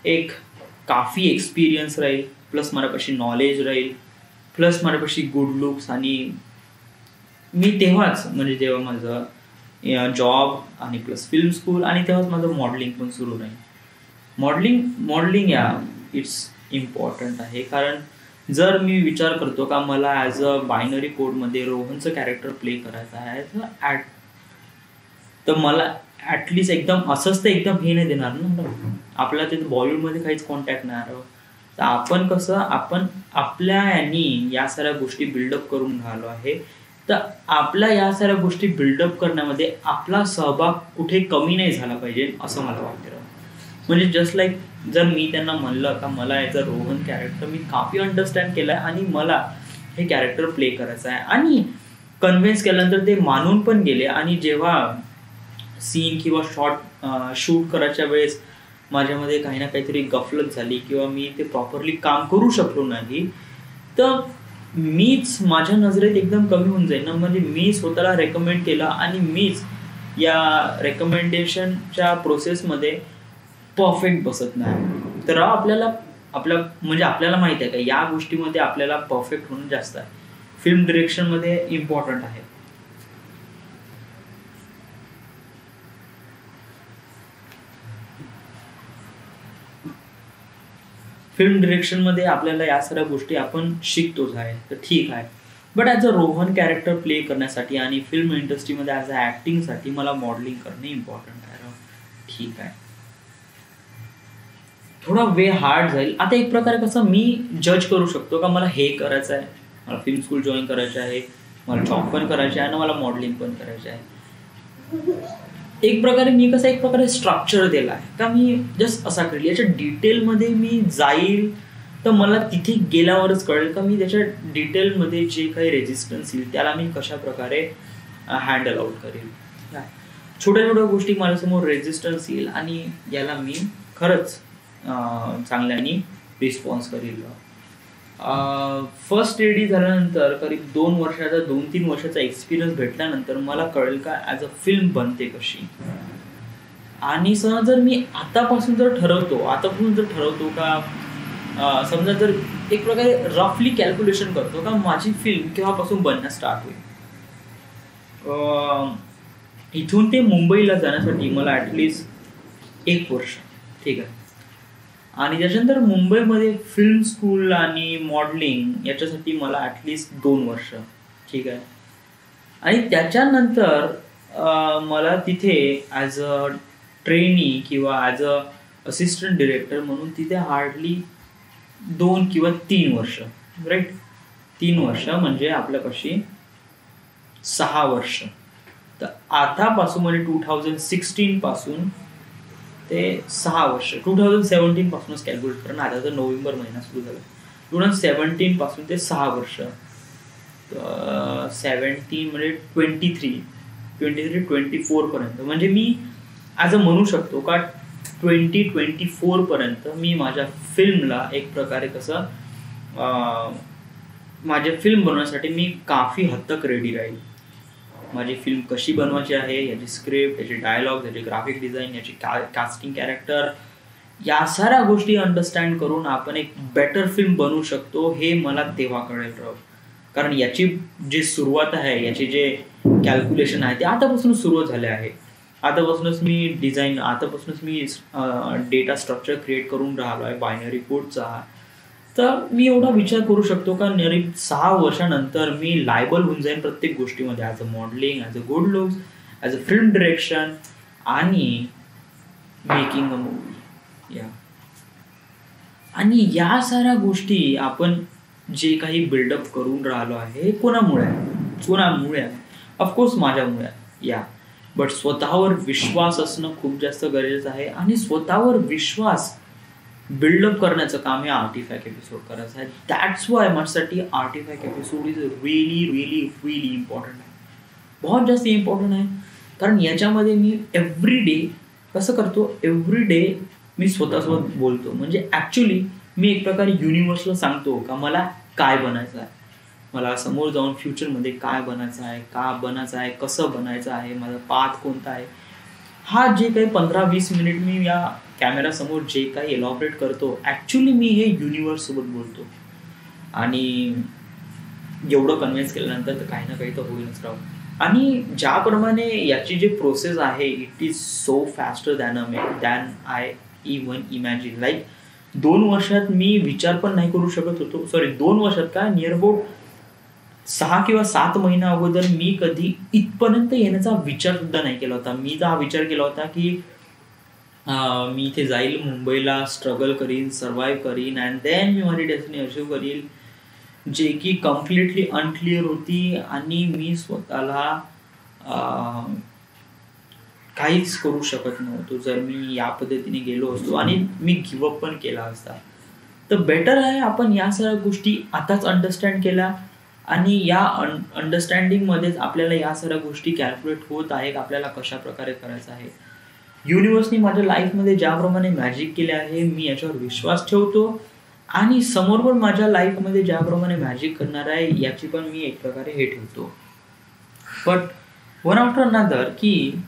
एक काफी एक्सपिरियन्स राहील, प्लस माझ्यापाशी नॉलेज राहील, प्लस माझ्यापाशी गुड लुक्स. आणि मी तेव्हाच म्हणजे जेव्हा माझं जॉब आणि प्लस फिल्म स्कूल आणि तेव्हाच माझं मॉडेलिंग पण सुरू राहील. मॉडेलिंग या इट्स इम्पॉर्टंट आहे. कारण जर मी विचार करतो का मला ॲज अ बायनरी कोडमध्ये रोहनचं कॅरेक्टर प्ले करायचं आहे तर मला ॲटलिस्ट एकदम असंच तर एकदम हे नाही देणार ना. आपल्याला तिथे बॉलिवूडमध्ये काहीच कॉन्टॅक्ट नाही राहत. तर आपण आपल्या यांनी या साऱ्या गोष्टी बिल्डअप करून राहिलो आहे. तर आपल्या या साऱ्या गोष्टी बिल्डअप करण्यामध्ये आपला सहभाग कुठे कमी नाही झाला पाहिजे असं मला वाटतं. म्हणजे जस्ट लाईक जर मी त्यांना म्हणलं का मला याचा रोहन कॅरेक्टर मी काफी अंडरस्टँड केलं आहे आणि मला हे कॅरेक्टर प्ले करायचं आहे आणि कन्व्हिन्स केल्यानंतर ते मानून पण गेले. आणि जेव्हा सीन किंवा शूट करायच्या वेळेस माझ्यामध्ये काही ना काहीतरी गफलत झाली किंवा मी ते प्रॉपरली काम करू शकलो नाही तर मीच माझ्या नजरेत एकदम कमी होऊन जाईल ना. म्हणजे मी स्वतःला रेकमेंड केलं आणि मीच या रेकमेंडेशनच्या प्रोसेसमध्ये परफेक्ट बसत नाही. तर आपल्याला माहिती आहे का या गोष्टीमध्ये आपल्याला परफेक्ट होणं जास्त आहे. फिल्म डिरेक्शनमध्ये इम्पॉर्टंट आहे. फिल्म डिरेक्शनमध्ये आपल्याला या सगळ्या गोष्टी आपण शिकतोच आहे तर ठीक आहे. But as a Rohan character play करण्यासाठी आणि फिल्म इंडस्ट्रीमध्ये ॲज अ ॲक्टिंगसाठी मला मॉडेलिंग करणे इम्पॉर्टंट आहे. ठीक आहे, थोडा वे हार्ड जाईल. आता एक प्रकारे कसं मी जज करू शकतो का मला हे करायचं आहे, मला फिल्म स्कूल जॉईन करायचं आहे, मला जॉब पण करायचं आहे आणि मला मॉडेलिंग पण करायचं आहे. एक प्रकारे स्ट्रक्चर दिला आहे का मी जस्ट असा करेल. याच्या डिटेलमध्ये मी जाईल तर मला तिथे गेल्यावरच कळेल का मी त्याच्या डिटेलमध्ये जे काही रेजिस्टन्स येईल त्याला मी कशा प्रकारे हँडल आउट करेल. छोट्या छोट्या गोष्टी माझ्यासमोर रेजिस्टन्स येईल आणि याला मी खरंच चांगल्याने रिस्पॉन्स करेल. फर्स्ट रेडी झाल्यानंतर करीब 2-3 वर्षाचा एक्सपिरियन्स भेटल्यानंतर मला कळेल का ॲज अ फिल्म बनते कशी. आणि जर मी आतापासून जर ठरवतो का समजा जर एक प्रकारे रफली कॅल्क्युलेशन करतो का माझी फिल्म केव्हापासून बनण्यास स्टार्ट होईल. इथून ते मुंबईला जाण्यासाठी मला ॲटलिस्ट 1 वर्ष, ठीक आहे. आणि त्याच्यानंतर मुंबईमध्ये फिल्म स्कूल आणि मॉडेलिंग याच्यासाठी मला ॲटलिस्ट 2 वर्ष, ठीक आहे. आणि त्याच्यानंतर मला तिथे ॲज अ ट्रेनी किंवा ॲज अ असिस्टंट डिरेक्टर म्हणून तिथे हार्डली 2 किंवा 3 वर्ष, राईट. 3 वर्ष म्हणजे आपल्यापाशी 6 वर्ष. तर आतापासून म्हणजे 2016 पासून ते 6 वर्ष, 2017 पासूनच कॅल्क्युलेट करा. आता तर नोव्हेंबर महिना सुरू झाला. 2017 पासून ते 6 वर्ष, 17 म्हणजे 23-24 पर्यंत. म्हणजे मी ॲज अ म्हणू शकतो का 2024 पर्यंत मी माझ्या फिल्मला एक प्रकारे कसं माझ्या फिल्म बनवण्यासाठी मी काफी हद तक रेडी राहील. माझी फिल्म कशी बनवायची आहे, याची स्क्रिप्ट, याची डायलॉग, याची ग्राफिक डिझाईन, याची कास्टिंग कॅरेक्टर, या साऱ्या गोष्टी अंडरस्टँड करून आपण एक बेटर फिल्म बनवू शकतो हे मला तेव्हा कळेल. कारण याची जी सुरुवात आहे, याचे जे कॅल्क्युलेशन आहे ते आतापासूनच सुरू झाले आहे. आतापासूनच मी डेटा स्ट्रक्चर क्रिएट करून राहिलो आहे बायनरी कोडचा. तर मी एवढा विचार करू शकतो का 6 वर्षानंतर मी लायबल होऊन जाईन प्रत्येक गोष्टीमध्ये, as a modelling, as a good looks, as a film direction आणि मेकिंग अ मूवी. या आणि या साऱ्या गोष्टी आपण जे काही बिल्डअप करून राहिलो आहे हे कोणामुळे आहे ऑफकोर्स माझ्यामुळे आहे. या बट स्वतःवर विश्वास असणं खूप जास्त गरजेचं आहे आणि स्वतःवर विश्वास बिल्डअप करण्याचं काम हे आर्टिफॅक्ट एपिसोड करायचं आहे. दॅट्स वाय माझ्यासाठी artefact episode is really really really important आहे. बहुत जास्त इम्पॉर्टंट आहे कारण याच्यामध्ये मी एव्हरी डे कसं करतो, एव्हरी डे मी स्वतःसोबत बोलतो. म्हणजे ॲक्च्युली मी एक प्रकारे युनिव्हर्सला सांगतो का मला काय बनायचं आहे, मला समोर जाऊन फ्युचरमध्ये काय बनायचं आहे, का बनायचं आहे, कसं बनायचं आहे, माझा पाथ कोणता आहे. हा जे काही 15-20 मिनिट मी या कॅमेरासमोर जे काही एलॉबरेट करतो ॲक्च्युली मी हे युनिव्हर्ससोबत बोलतो. आणि एवढं कन्व्हिन्स केल्यानंतर तर काही ना काही तर होईलच राहू. आणि ज्याप्रमाणे याची जी प्रोसेस आहे it is so faster than I even imagine. Like 2 वर्षात मी विचार पण नाही करू शकत होतो. 2 वर्षात काय नियर अबाउट 6 किंवा 7 महिना अगोदर मी कधी इथपर्यंत येण्याचा विचार सुद्धा नाही केला होता. मी तर हा विचार केला होता की मी इथे जाईल, मुंबईला स्ट्रगल करीन, सर्वाईव्ह करीन अँड देन मी माझी डेस्टिनी अचीव्ह करील, जे की कम्प्लिटली अनक्लिअर होती. आणि मी स्वतःला काहीच करू शकत नव्हतो जर मी या पद्धतीने गेलो असतो आणि मी गिवअप पण केला असता. तर बेटर आहे आपण या सगळ्या गोष्टी आताच अंडरस्टँड केल्या आणि या अंडरस्टँडिंगमध्येच आपल्याला या सगळ्या गोष्टी कॅल्क्युलेट होत आहे आपल्याला कशा प्रकारे करायचं आहे. युनिव्हर्सने माझ्या लाईफमध्ये ज्याप्रमाणे मॅजिक केले आहे मी याच्यावर विश्वास ठेवतो आणि समोर पण माझ्या लाईफमध्ये ज्याप्रमाणे मॅजिक करणार आहे याची पण मी एक प्रकारे हे ठेवतो. बट वन आफ्टर अनदर की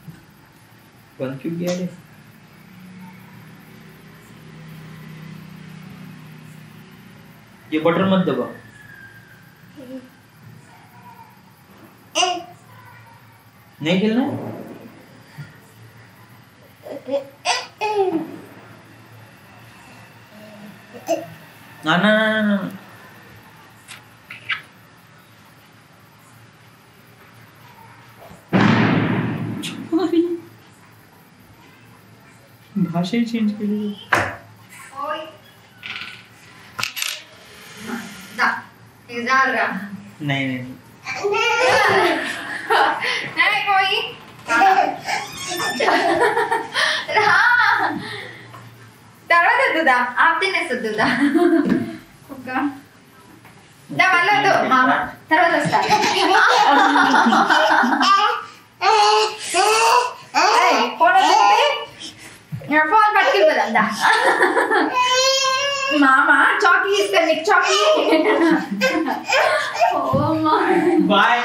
बंद क्यों किया रे? ये बटन मत दबा. नहीं खेलना ना ना ना ना भाषा चेंज केली. नहीं नहीं नहीं कोई తర్వాత వద్దుదా ఆప్తేనే వద్దుదా ఓకే దా మళ్ళీ వద్దు మామ తర్వాత వస్తా ఫోన్ పట్టుకెళ్ళి పోదా మామ చాకీ ఇస్తాను నీకు చాకీ बाय.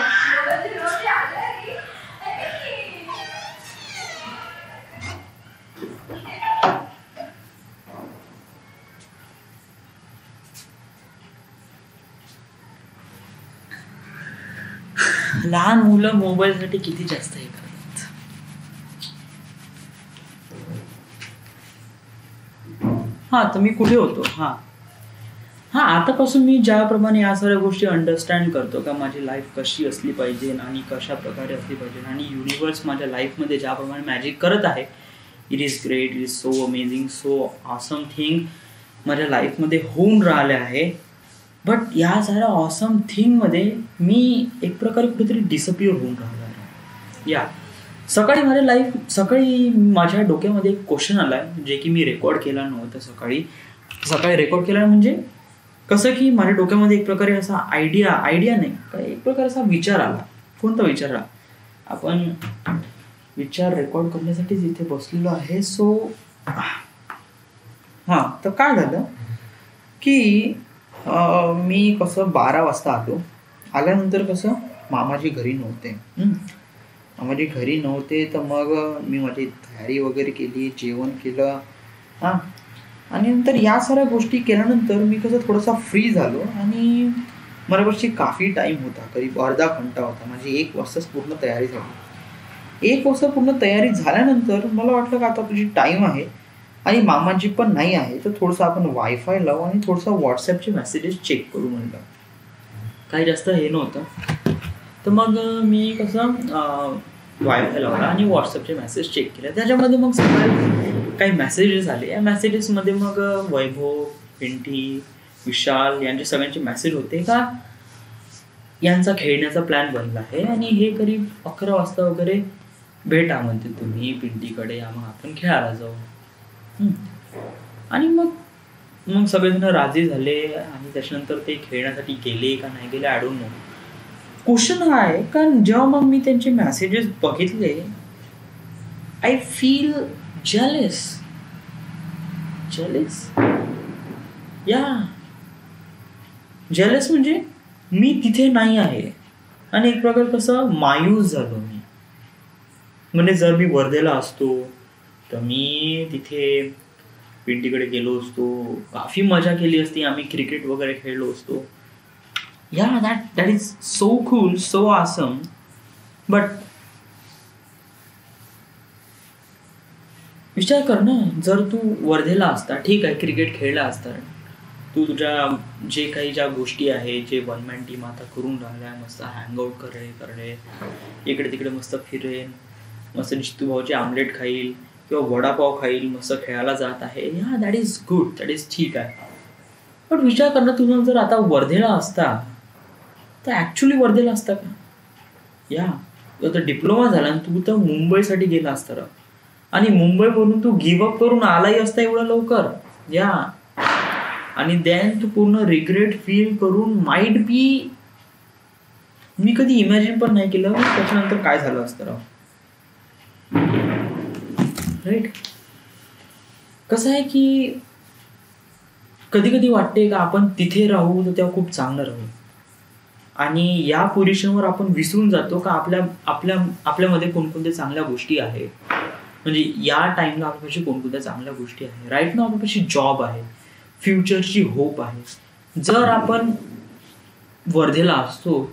लहान मुलं मोबाईलसाठी किती जास्त हे करतात. हा तर मी कुठे होतो. हा आतापासून मी ज्याप्रमाणे या सगळ्या गोष्टी अंडरस्टँड करतो का माझी लाईफ कशी असली पाहिजे आणि कशा प्रकारे असली पाहिजे आणि युनिव्हर्स माझ्या लाईफमध्ये ज्याप्रमाणे मॅजिक करत आहे it is great, it is so amazing, so awesome thing माझ्या लाईफमध्ये होऊन राहिले आहे. बट या साऱ्या ऑसम थिंगमध्ये मी एक प्रकारे कुठेतरी डिसअपिअर होऊन राहिलो आहे. या सकाळी माझ्या डोक्यामध्ये एक क्वेश्चन आला आहे जे की मी रेकॉर्ड केला नव्हतं. सकाळी रेकॉर्ड केला म्हणजे कसं की माझ्या डोक्यामध्ये एक प्रकारे असा आयडिया नाही काय एक प्रकारे असा विचार आला. कोणता विचार आला? आपण विचार रेकॉर्ड करण्यासाठीच इथे बसलेलो आहे. सो हां तर काय झालं की मी कसं 12 वाजता आल्यानंतर कसं मामाजी घरी नव्हते तर मग मी माझी तयारी वगैरे केली, जेवण केलं. हां आणि नंतर या साऱ्या गोष्टी केल्यानंतर मी कसं थोडासा फ्री झालो आणि माझ्यापाशी काफी टाईम होता, करीब अर्धा घंटा होता. माझी 1 वाजताच पूर्ण तयारी झाली. 1 वाजता पूर्ण तयारी झाल्यानंतर मला वाटलं का आता तुझी टाईम आहे आणि मामाजी पण नाही आहे तर थोडंसं आपण वायफाय लावू आणि थोडंसं व्हॉट्सॲपचे मेसेजेस चेक करू म्हणलं. काही जास्त हे नव्हतं तर मग मी कसं वायफाय लावला आणि व्हॉट्सॲपचे मेसेज चेक केले. त्याच्यामध्ये मग सकाळी काही मेसेजेस आले. या मेसेजेसमध्ये मग वैभव, पिंटी, विशाल यांचे सगळ्यांचे मेसेज होते का यांचा खेळण्याचा प्लॅन बनला आहे आणि हे करीब 11 वाजता वगैरे भेटा म्हणते तुम्ही पिंटीकडे, या मग आपण खेळायला जाऊ. आणि मग सगळेजण राजी झाले आणि त्याच्यानंतर ते खेळण्यासाठी गेले का नाही गेले आय डोंट नो. क्वेश्चन हा आहे कारण जेव्हा मग मी त्यांचे मेसेजेस बघितले आय फील जेलस या जेलस म्हणजे मी तिथे नाही आहे आणि एक प्रकार कसं मायूस झालो मी. म्हणजे जर मी वर्धेला असतो तर मी तिथे पिंटीकडे गेलो असतो, काफी मजा केली असती, आम्ही क्रिकेट वगैरे खेळलो असतो. या that is so cool, so awesome. But विचार कर ना, जर तू वर्धेला असता, ठीक आहे क्रिकेट खेळला असता, तू तुझ्या जे काही ज्या गोष्टी आहे, जे वन मॅन टीम आता करून राहिल्या, मस्त हँगआउट करणे, इकडे तिकडे मस्त फिरेन, मस्त जितू भाऊचे आमलेट खाईल किंवा वडापाव खाईल, मस्त खेळायला जात आहे. या that is good, that is ठीक आहे. पण विचार कर ना, तुझा जर आता वर्धेला असता तर ॲक्च्युली वर्धेला असता का? या तर डिप्लोमा झाला आणि तू तर मुंबईसाठी गेला असता आणि मुंबईवरून तू गिव्हअप करून आलाही असता एवढं लवकर. या आणि देन तू पूर्ण रिग्रेट फील करून माइट बी, मी कधी इमॅजिन पण नाही केलं त्याच्यानंतर काय झालं असतं राईट. कसं आहे की कधी कधी वाटते का आपण तिथे राहू तर तेव्हा खूप चांगलं राहू आणि या पोझिशनवर आपण विसरून जातो का आपल्यामध्ये कोणकोणत्या चांगल्या गोष्टी आहेत. म्हणजे या टाइमला आपल्यापाशी कोणकोणत्या चांगल्या गोष्टी आहे. राईट ना आपल्यापाशी जॉब आहे, फ्युचरची होप आहे. जर आपण वर्धेला असतो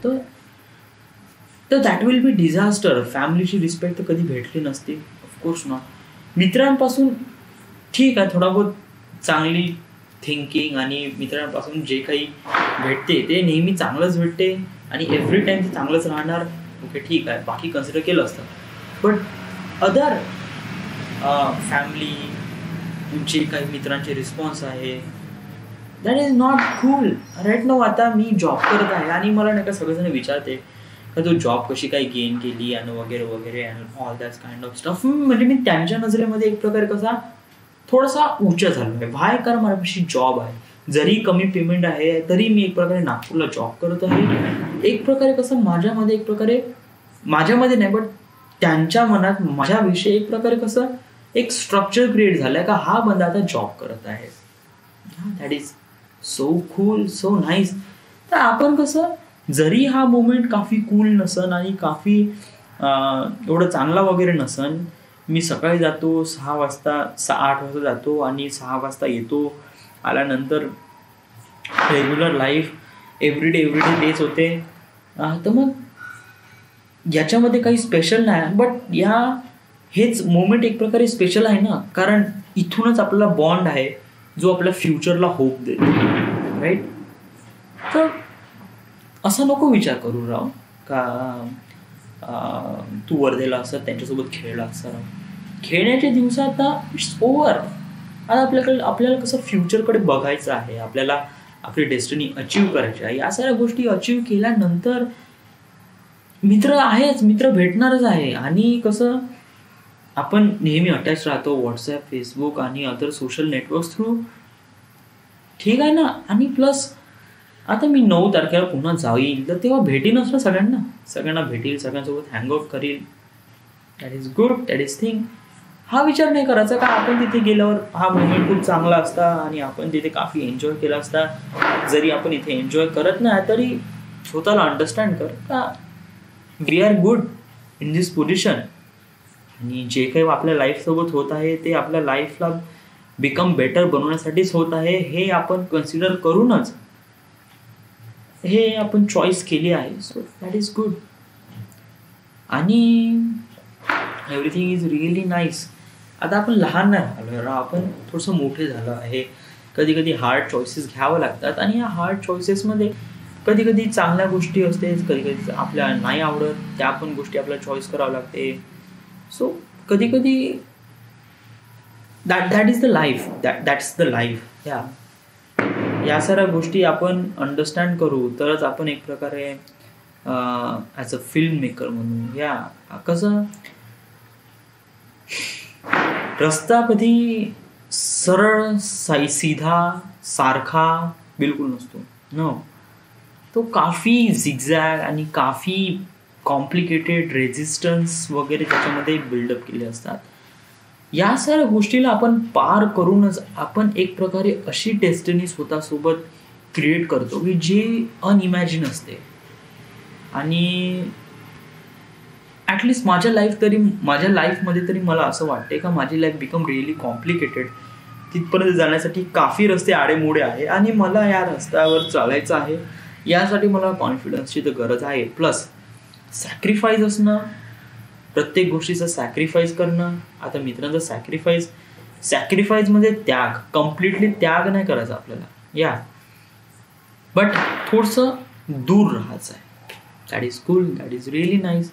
तर दॅट विल बी डिझास्टर. फॅमिलीची रिस्पेक्ट तर कधी भेटली नसते, ऑफकोर्स नॉट. मित्रांपासून ठीक आहे, थोडा बहुत चांगली थिंकिंग आणि मित्रांपासून जे काही भेटते ते नेहमी चांगलंच भेटते आणि एव्हरी टाइम ते चांगलंच राहणार. ओके ठीक आहे, बाकी कन्सिडर केलं असतं. बट अदर फॅमिली, तुमचे काही मित्रांचे रिस्पॉन्स आहे, that is not cool. Right now आता मी जॉब करत आहे आणि मला नाही का सगळेजण विचारते का तू जॉब कशी काही गेन केली आणि वगैरे वगैरे and all that kind of stuff. म्हणजे मी त्यांच्या नजरेमध्ये एक प्रकारे कसा थोडासा उच्च झालो आहे. व्हाय? कारण माझ्यापाशी जॉब आहे, जरी कमी पेमेंट आहे तरी मी एक प्रकारे नागपूरला जॉब करत आहे. एक प्रकारे कसं माझ्यामध्ये एक प्रकारे, माझ्यामध्ये नाही बट त्यांच्या मनात माझ्याविषयी एक प्रकारे कसं एक स्ट्रक्चर क्रिएट झालंय का हा बंदा आता जॉब करत आहे. That is so cool, so nice. तर आपण कसं जरी हा मोमेंट काफी कूल नसन आणि काफी एवढं चांगला वगैरे नसन, मी सकाळी जातो 6 वाजता 8 वाजता जातो आणि 6 वाजता येतो. आल्यानंतर रेग्युलर लाईफ एव्हरीडे तेच होते. तर मग याच्यामध्ये काही स्पेशल नाही. बट हेच मोमेंट एक प्रकारे स्पेशल आहे ना, कारण इथूनच आपला बॉन्ड आहे जो आपल्या फ्युचरला होप देतो. राईट. तर असा नको विचार करू राव का तू वर्धेला असत त्यांच्यासोबत खेळला असता. खेळण्याच्या दिवसात इट्स ओव्हर. आता आपल्याला कसं फ्युचरकडे बघायचं आहे, आपल्याला आपली डेस्टिनी अचीव करायची आहे. या सगळ्या गोष्टी अचीव केल्यानंतर मित्र आहेच, मित्र भेटणारच आहे. आणि कसं आपण नेहमी अटॅच राहतो व्हॉट्सॲप, फेसबुक आणि अदर सोशल नेटवर्क्स थ्रू. ठीक आहे ना. आणि प्लस आता मी 9 तारखेला पुन्हा जाईल तर तेव्हा भेटीनच ना सगळ्यांना भेटील, सगळ्यांसोबत हँगआउट करील. That is good, that is thing. हा विचार नाही करायचा का आपण तिथे गेल्यावर हा मोमेंट खूप चांगला असता आणि आपण तिथे काफी एन्जॉय केला असता. जरी आपण इथे एन्जॉय करत नाही तरी स्वतःला अंडरस्टँड कर का we are good in this position. आणि जे काही आपल्या लाईफसोबत होत आहे ते आपल्या लाईफला बिकम बेटर बनवण्यासाठीच होत आहे. हे आपण कन्सिडर करूनच हे आपण चॉईस केली आहे. So that is good. आणि एव्हरीथिंग इज रिअली नाईस. आता आपण लहान नाही झालो, आपण थोडंसं मोठे झालं आहे. कधी कधी हार्ड चॉईसेस घ्यावं लागतात आणि या हार्ड चॉईसेसमध्ये कधी कधी चांगल्या गोष्टी असते, कधी कधी आपल्याला नाही आवडत त्या पण गोष्टी आपल्याला चॉईस करावं लागते. सो कधी कधी that is the life, that's the life. या साऱ्या गोष्टी आपण अंडरस्टँड करू तरच आपण एक प्रकारे ॲज अ फिल्म मेकर म्हणून कसं रस्ता कधी सरळ सीधा सारखा बिलकुल नसतो. नो, तो काफी झिगझॅग आणि काफी कॉम्प्लिकेटेड रेझिस्टन्स वगैरे त्याच्यामध्ये बिल्डअप केले असतात. या साऱ्या गोष्टीला आपण पार करूनच आपण एक प्रकारे अशी डेस्टिनी स्वतःसोबत क्रिएट करतो की जे अनइमॅजिन असते. आणि ॲटलिस्ट माझ्या लाईफमध्ये तरी मला असं वाटते का माझी लाईफ बिकम रिअली कॉम्प्लिकेटेड. तिथपर्यंत जाण्यासाठी काफी रस्ते आडेमोडे आहे आणि मला या रस्त्यावर चालायचं आहे. यासाठी मला कॉन्फिडन्सची तर गरज आहे. प्लस सॅक्रिफाईस असणं, प्रत्येक गोष्टीचं सॅक्रिफाईस करणं. आता मित्रांचं सॅक्रिफाईस म्हणजे त्याग, कम्प्लिटली त्याग नाही करायचा आपल्याला बट थोडंसं दूर राहायचं आहे. That is cool, that is really nice.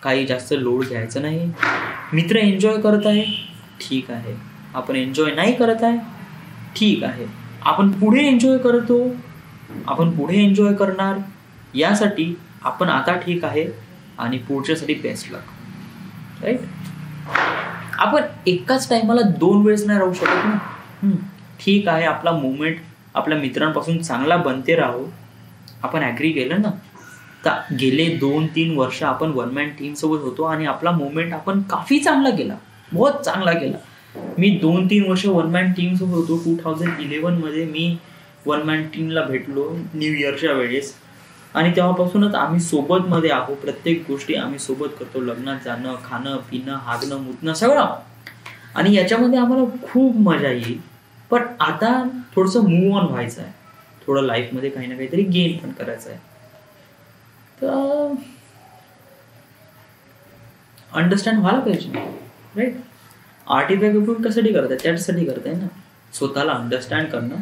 काही जास्त लोड घ्यायचं नाही. मित्र एन्जॉय करत आहे, ठीक आहे. आपण एन्जॉय नाही करत आहे, ठीक आहे. आपण पुढे एन्जॉय करतो, आपण पुढे एन्जॉय करणार. यासाठी आपण आता ठीक आहे आणि पुढच्यासाठी बेस्ट लक. राईट. आपण एकाच टायमाला 2 वेळेस नाही राहू शकत ना. ठीक आहे, आपला मुवमेंट आपल्या मित्रांपासून चांगला बनते राहू. आपण ॲग्री केलं ना. तर गेले 2-3 वर्ष आपण 1 मॅन टीम सोबत होतो आणि आपला मुवमेंट आपण काफी चांगला केला, बहुत चांगला केला. मी 2-3 वर्ष 1 मॅन टीम सोबत होतो. 2011 मध्ये मी 1 मॅन टीमला भेटलो न्यू इयरच्या वेळेस आणि तेव्हापासूनच आम्ही सोबत मध्ये आहोत. प्रत्येक गोष्टी आम्ही सोबत करतो. लग्नात जाणं, खाणं पिणं, हागणं मुतणं सगळं. आणि याच्यामध्ये आम्हाला खूप मजा येईल. पण आता थोडंसं मूव्ह ऑन व्हायचं आहे. थोडं लाईफमध्ये काही ना काहीतरी गेन पण करायचं आहे. तर अंडरस्टँड व्हायला पाहिजे. राईट. आर्टिफॅक्ट उपयोग कशासाठी करताय? त्याच्यासाठी करताय ना. स्वतःला अंडरस्टँड करणं,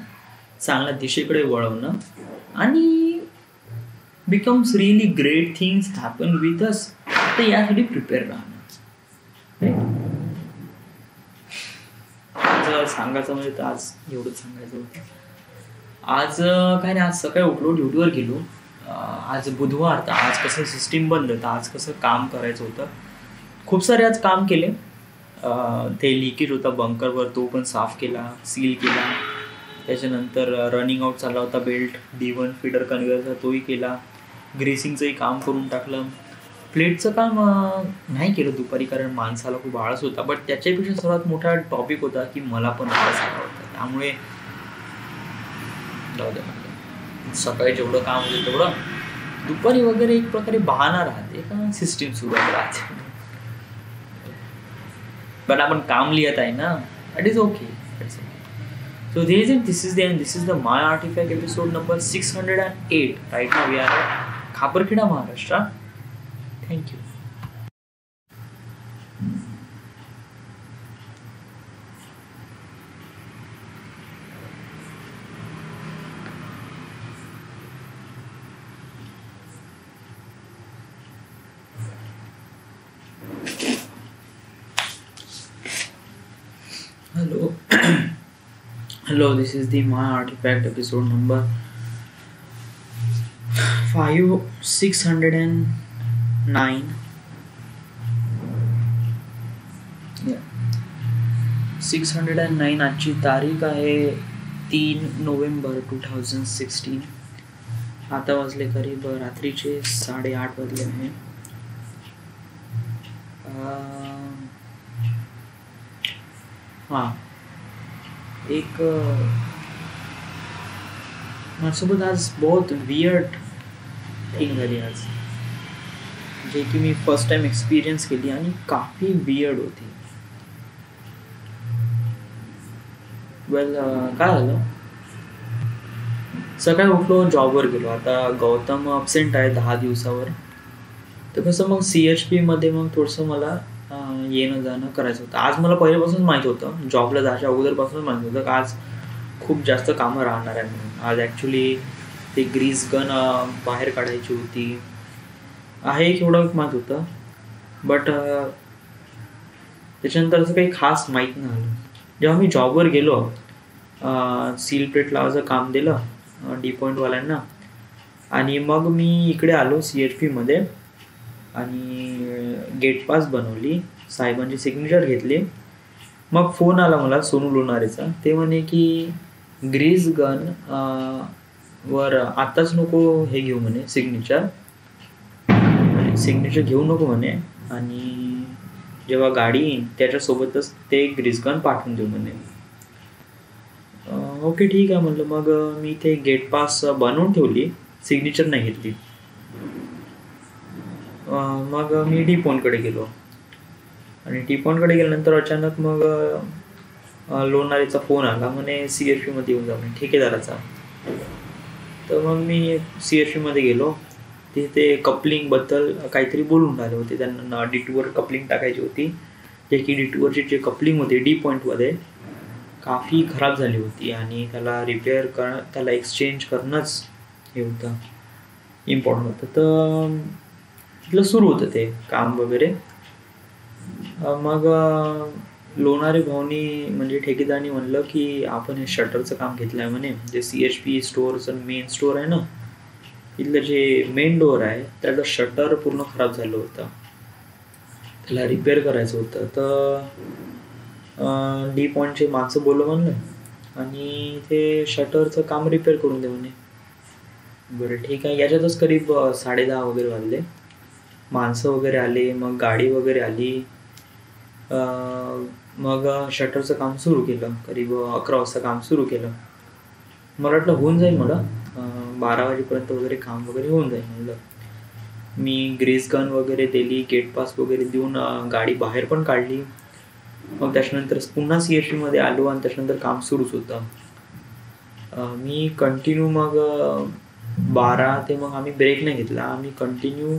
चांगल्या दिशेकडे वळवणं आणि becomes really great things happen with us. तर यासाठी प्रिपेअर राहणं. आज सांगायचं म्हणजे तर आज एवढंच सांगायचं होतं. आज काय नाही, आज सकाळी उठलो, ड्युटीवर गेलो. आज बुधवार, तर आज कसं सिस्टीम बंद होतं, आज कसं काम करायचं होतं. खूप सारे आज काम केले. ते लिकेज होता बंकरवर, तो पण साफ केला, सील केला. त्याच्यानंतर रनिंग आउट चालला होता बेल्ट D1 फीडर कन्व्हेअरचा, तोही केला. ग्रेसिंगचंही काम करून टाकलं. प्लेटचं काम नाही केलं दुपारी कारण माणसाला खूप आळस होता. बट त्याच्यापेक्षा सर्वात मोठा टॉपिक होता की मला पण आळस आला होता. त्यामुळे जाऊ दे, सकाळी जेवढं काम होतं तेवढं. दुपारी वगैरे एक प्रकारे बहाणा राहते का सिस्टीम सुरू राहते. बट आपण काम लिहित आहे ना, that is okay. So this is the end. This is the My Artifact episode number 608. Right now we are at Khaparkheda, Maharashtra. Thank you. Hello, this is the My Artifact episode number 609. Yeah. 609. आजची तारीख आहे 3 November 2016. आता वाजले करीब रात्रीचे 8:30 वाजले आहे. एक माझ्यासोबत आज बहुत वियर्ड थिंग झाली आज, जे की मी फर्स्ट टाइम एक्सपिरियन्स केली आणि काफी वियर्ड होती. वेल काय झालं, सकाळी उठलो, जॉबवर गेलो. आता गौतम अब्सेंट आहे 10 दिवसावर. तर कसं मग CHP मध्ये मग थोडंसं मला येणं जाणं करायचं होतं. आज मला पहिल्यापासूनच माहीत होतं, जॉबला जायच्या अगोदरपासूनच माहीत होतं की आज खूप जास्त कामं राहणार आहे म्हणून. आज ॲक्च्युली ते ग्रीस गन बाहेर काढायची होती आहे एवढं माहीत होतं. बट त्याच्यानंतर असं काही खास माहीत नाही आलं. जेव्हा मी जॉबवर गेलो, सील प्लेट लावायचं काम दिलं डी पॉईंटवाल्यांना, आणि मग मी इकडे आलो CHPमध्ये आणि गेट पास बनवली, साहेबांची सिग्नेचर घेतली. मग फोन आला मला सोनू लोणारेचा. ते म्हणे की ग्रीस गन वर आताच नको हे घेऊ म्हणे, सिग्नेचर घेऊ नको म्हणे, आणि जेव्हा गाडी येईन त्याच्यासोबतच ते ग्रीस गन पाठवून देऊ म्हणे. ओके ठीक आहे म्हणलं. मग मी ते गेट पास बनवून ठेवली, सिग्नेचर नाही घेतली. मग मी डी पॉईंटकडे गेलो आणि डी पॉईंटकडे गेल्यानंतर अचानक मग लोणारीचा फोन आला, म्हणे CHPमध्ये येऊन जा म्हणे ठेकेदाराचा. तर मग मी CHPमध्ये गेलो. तिथे कपलिंगबद्दल काहीतरी बोलून राहिले होते. त्यांना D2वर कपलिंग टाकायची होती, जे की D2वरची जे कपलिंग होती डी पॉईंटमध्ये काफी खराब झाली होती आणि त्याला रिपेअर त्याला एक्सचेंज करणंच हे होतं, इम्पॉर्टंट होतं. तर तिथलं सुरू होतं ते काम वगैरे. मग लोणारे भाऊनी म्हणजे ठेकेदारांनी म्हणलं की आपण हे शटरचं काम घेतलं आहे म्हणे. जे CHP स्टोअरचं मेन स्टोअर आहे ना, तिथलं जे मेन डोअर आहे त्याचं शटर पूर्ण खराब झालं होतं, त्याला रिपेअर करायचं होतं. तर डी पॉईंटचे माणसं बोलव म्हणलं आणि ते शटरचं काम रिपेअर करून दे म्हणे. बरं ठीक आहे. याच्यातच करीब 10:30 वगैरे वाजले. माणसं वगैरे आले, मग गाडी वगैरे आली. मग शटरचं काम सुरू केलं. करीब 11 वाजता काम सुरू केलं. मला वाटलं होऊन जाईल, मला 12 वाजेपर्यंत वगैरे काम वगैरे होऊन जाईल म्हणलं. मी ग्रीस गन वगैरे दिली, गेट पास वगैरे देऊन गाडी बाहेर पण काढली. मग त्याच्यानंतर पुन्हा CHPमध्ये आलो आणि त्याच्यानंतर काम सुरूच होतं. मी कंटिन्यू मग 12 ते मग आम्ही ब्रेक नाही घेतला. आम्ही कंटिन्यू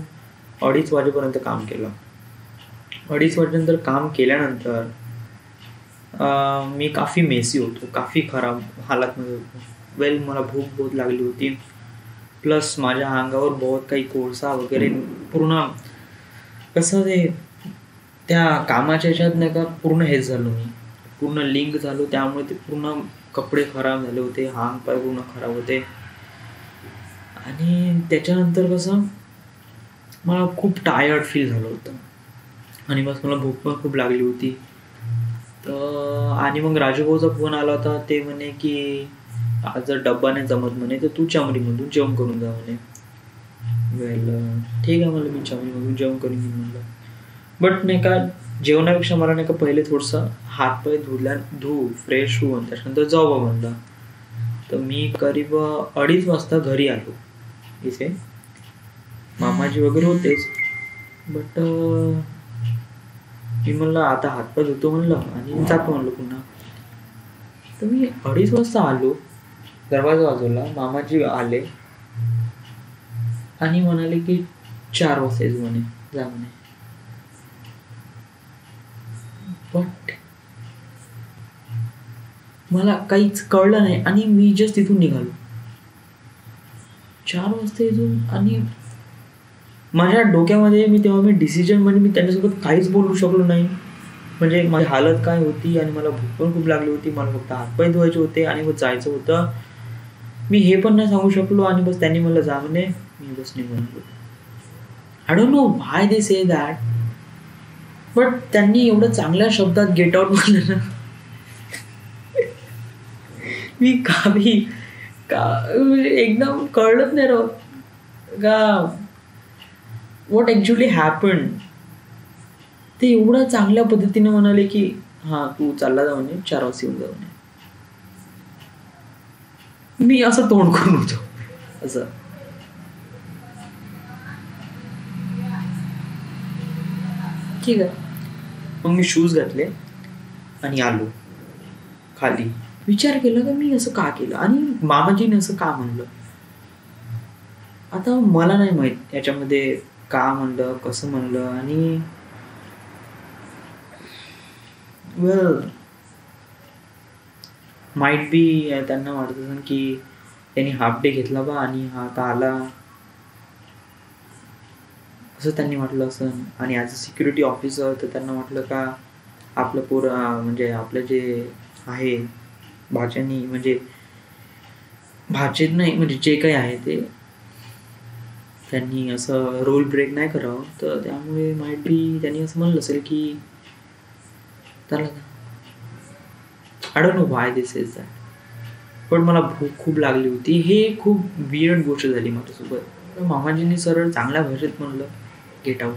2:30 वाजेपर्यंत काम केलं. 2:30 वाजेनंतर काम केल्यानंतर मी काफी मेसी होतो, काफी खराब हालातमध्ये होतो. मला भूक बहुत लागली होती, प्लस माझ्या अंगावर बहुत काही कोळसा वगैरे, पूर्ण कसं ते त्या कामाच्या ह्याच्यात नाही का पूर्ण हेच झालो, मी पूर्ण लिंक झालो. त्यामुळे ते पूर्ण कपडे खराब झाले होते, हात पाय पूर्ण खराब होते. आणि त्याच्यानंतर कसं मला खूप टायर्ड फील झालं होतं आणि बस मला भूक पण खूप लागली होती. तर आणि मग राजूभाऊचा फोन आला होता. ते म्हणे की आज जर डब्बा नाही जमत म्हणे तर तू चमरीमधून जेवण करून जा म्हणे. ठीक आहे म्हणलं, मी चमरीमधून जेवण करून घेईन म्हणलं. बट नाही का जेवणापेक्षा मला नाही का पहिले थोडंसं हातपाय फ्रेश होऊन त्याच्यानंतर जाऊ म्हणलं. तर मी करीब 2:30 वाजता घरी आलो. इथे मामाजी वगैरे होतेच, बट मी म्हणलं आता हातपाय धुतो म्हणलं आणि जातो म्हणलं पुन्हा. तर मी 2:30 वाजता आलो, दरवाजा वाजवला, मामाजी आले आणि म्हणाले की 4 वाजता येतो म्हणे, जा म्हणे. बट मला काहीच कळलं नाही आणि मी जस्ट तिथून निघालो. 4 वाजता येतो आणि माझ्या डोक्यामध्ये मी डिसिजन म्हणजे मी त्यांच्यासोबत काहीच बोलू शकलो नाही. म्हणजे माझी हालत काय होती आणि मला भूक पण खूप लागली होती. मला फक्त हातपाय धुवायचे होते आणि मग जायचं होतं. मी हे पण नाही सांगू शकलो आणि बस त्यांनी मला जा म्हणे, मी बस निघून गेलो. I don't know why they say that, but त्यांनी एवढं चांगल्या शब्दात गेट आउट म्हटलं ना, मी एकदम कळलंच नाही राव का व्हॉट ॲक्च्युअली हॅपन. ते एवढं चांगल्या पद्धतीने म्हणाले की हां तू चालला जा म्हणे, 4 वाजता येऊन जा म्हणे. मी असं तोंड करून होतो असं. ठीक आहे. मग मी शूज घातले आणि आलो खाली. विचार केला का मी असं का केलं आणि मामाजीने असं का म्हणलं. आता मला नाही माहित याच्यामध्ये का म्हणलं, कसं म्हणलं. आणि वेल माइट बी त्यांना वाटत असेल की त्यांनी हाफ डे घेतला बा आणि हा आता आला, असं त्यांनी वाटलं असं. आणि ॲज अ सिक्युरिटी ऑफिसर तर त्यांना वाटलं का आपलं म्हणजे आपलं जे आहे भाच्यानी म्हणजे भाचेत नाही म्हणजे जे काही आहे ते त्यांनी असं रोल ब्रेक नाही करावं, तर त्यामुळे माईट बी त्यांनी असं म्हणलं असेल की त्याला I don't no why this is that. पण मला भूक खूप लागली होती. हे खूप वियर्ड गोष्ट झाली माझ्यासोबत. मामाजींनी सरळ चांगल्या भाषेत म्हणलं गेट आउट.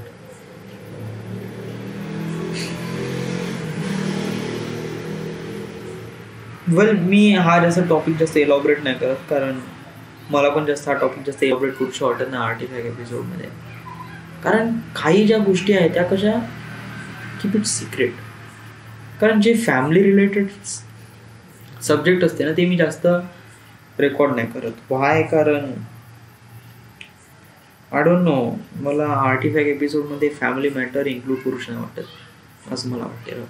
वेल मी हा जास्त टॉपिक जास्त एलॉबरेट नाही करत, कारण मला पण जास्त हा टॉपिक जास्त एलॉबरेट करूशी वाटत नाही आर्टिफॅक्ट एपिसोडमध्ये. कारण काही ज्या गोष्टी आहेत त्या कशा कीप इट सिक्रेट. कारण जे फॅमिली रिलेटेड सब्जेक्ट असते ना ते मी जास्त रेकॉर्ड नाही करत. व्हाय? कारण आय डोंट नो, मला आर्टिफॅक्ट एपिसोडमध्ये फॅमिली मॅटर इन्क्लूड करूच नाही वाटत असं मला वाटते.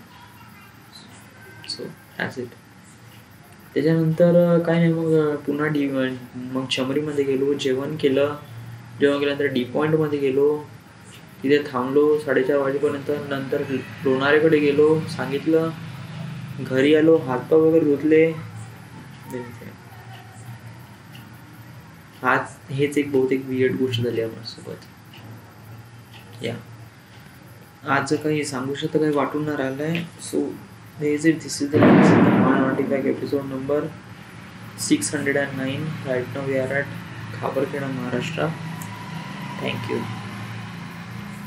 So that's it. त्याच्यानंतर काय नाही, मग पुन्हा मग चमरीमध्ये गेलो, जेवण केल्यानंतर डी पॉईंटमध्ये गेलो, तिथे थांबलो 4:30 वाजेपर्यंत. नंतर लोणारेकडे गेलो, सांगितलं, घरी आलो, हातपाय वगैरे धुतले. आज हेच एक बहुतेक वियर्ड गोष्ट झाली आहे माझ्यासोबत. या आज काही सांगू शकतं काही वाटून नाही राहिलं आहे. So this is the artifact episode number 609. Right now we are at Khaparkheda, Maharashtra. Thank you.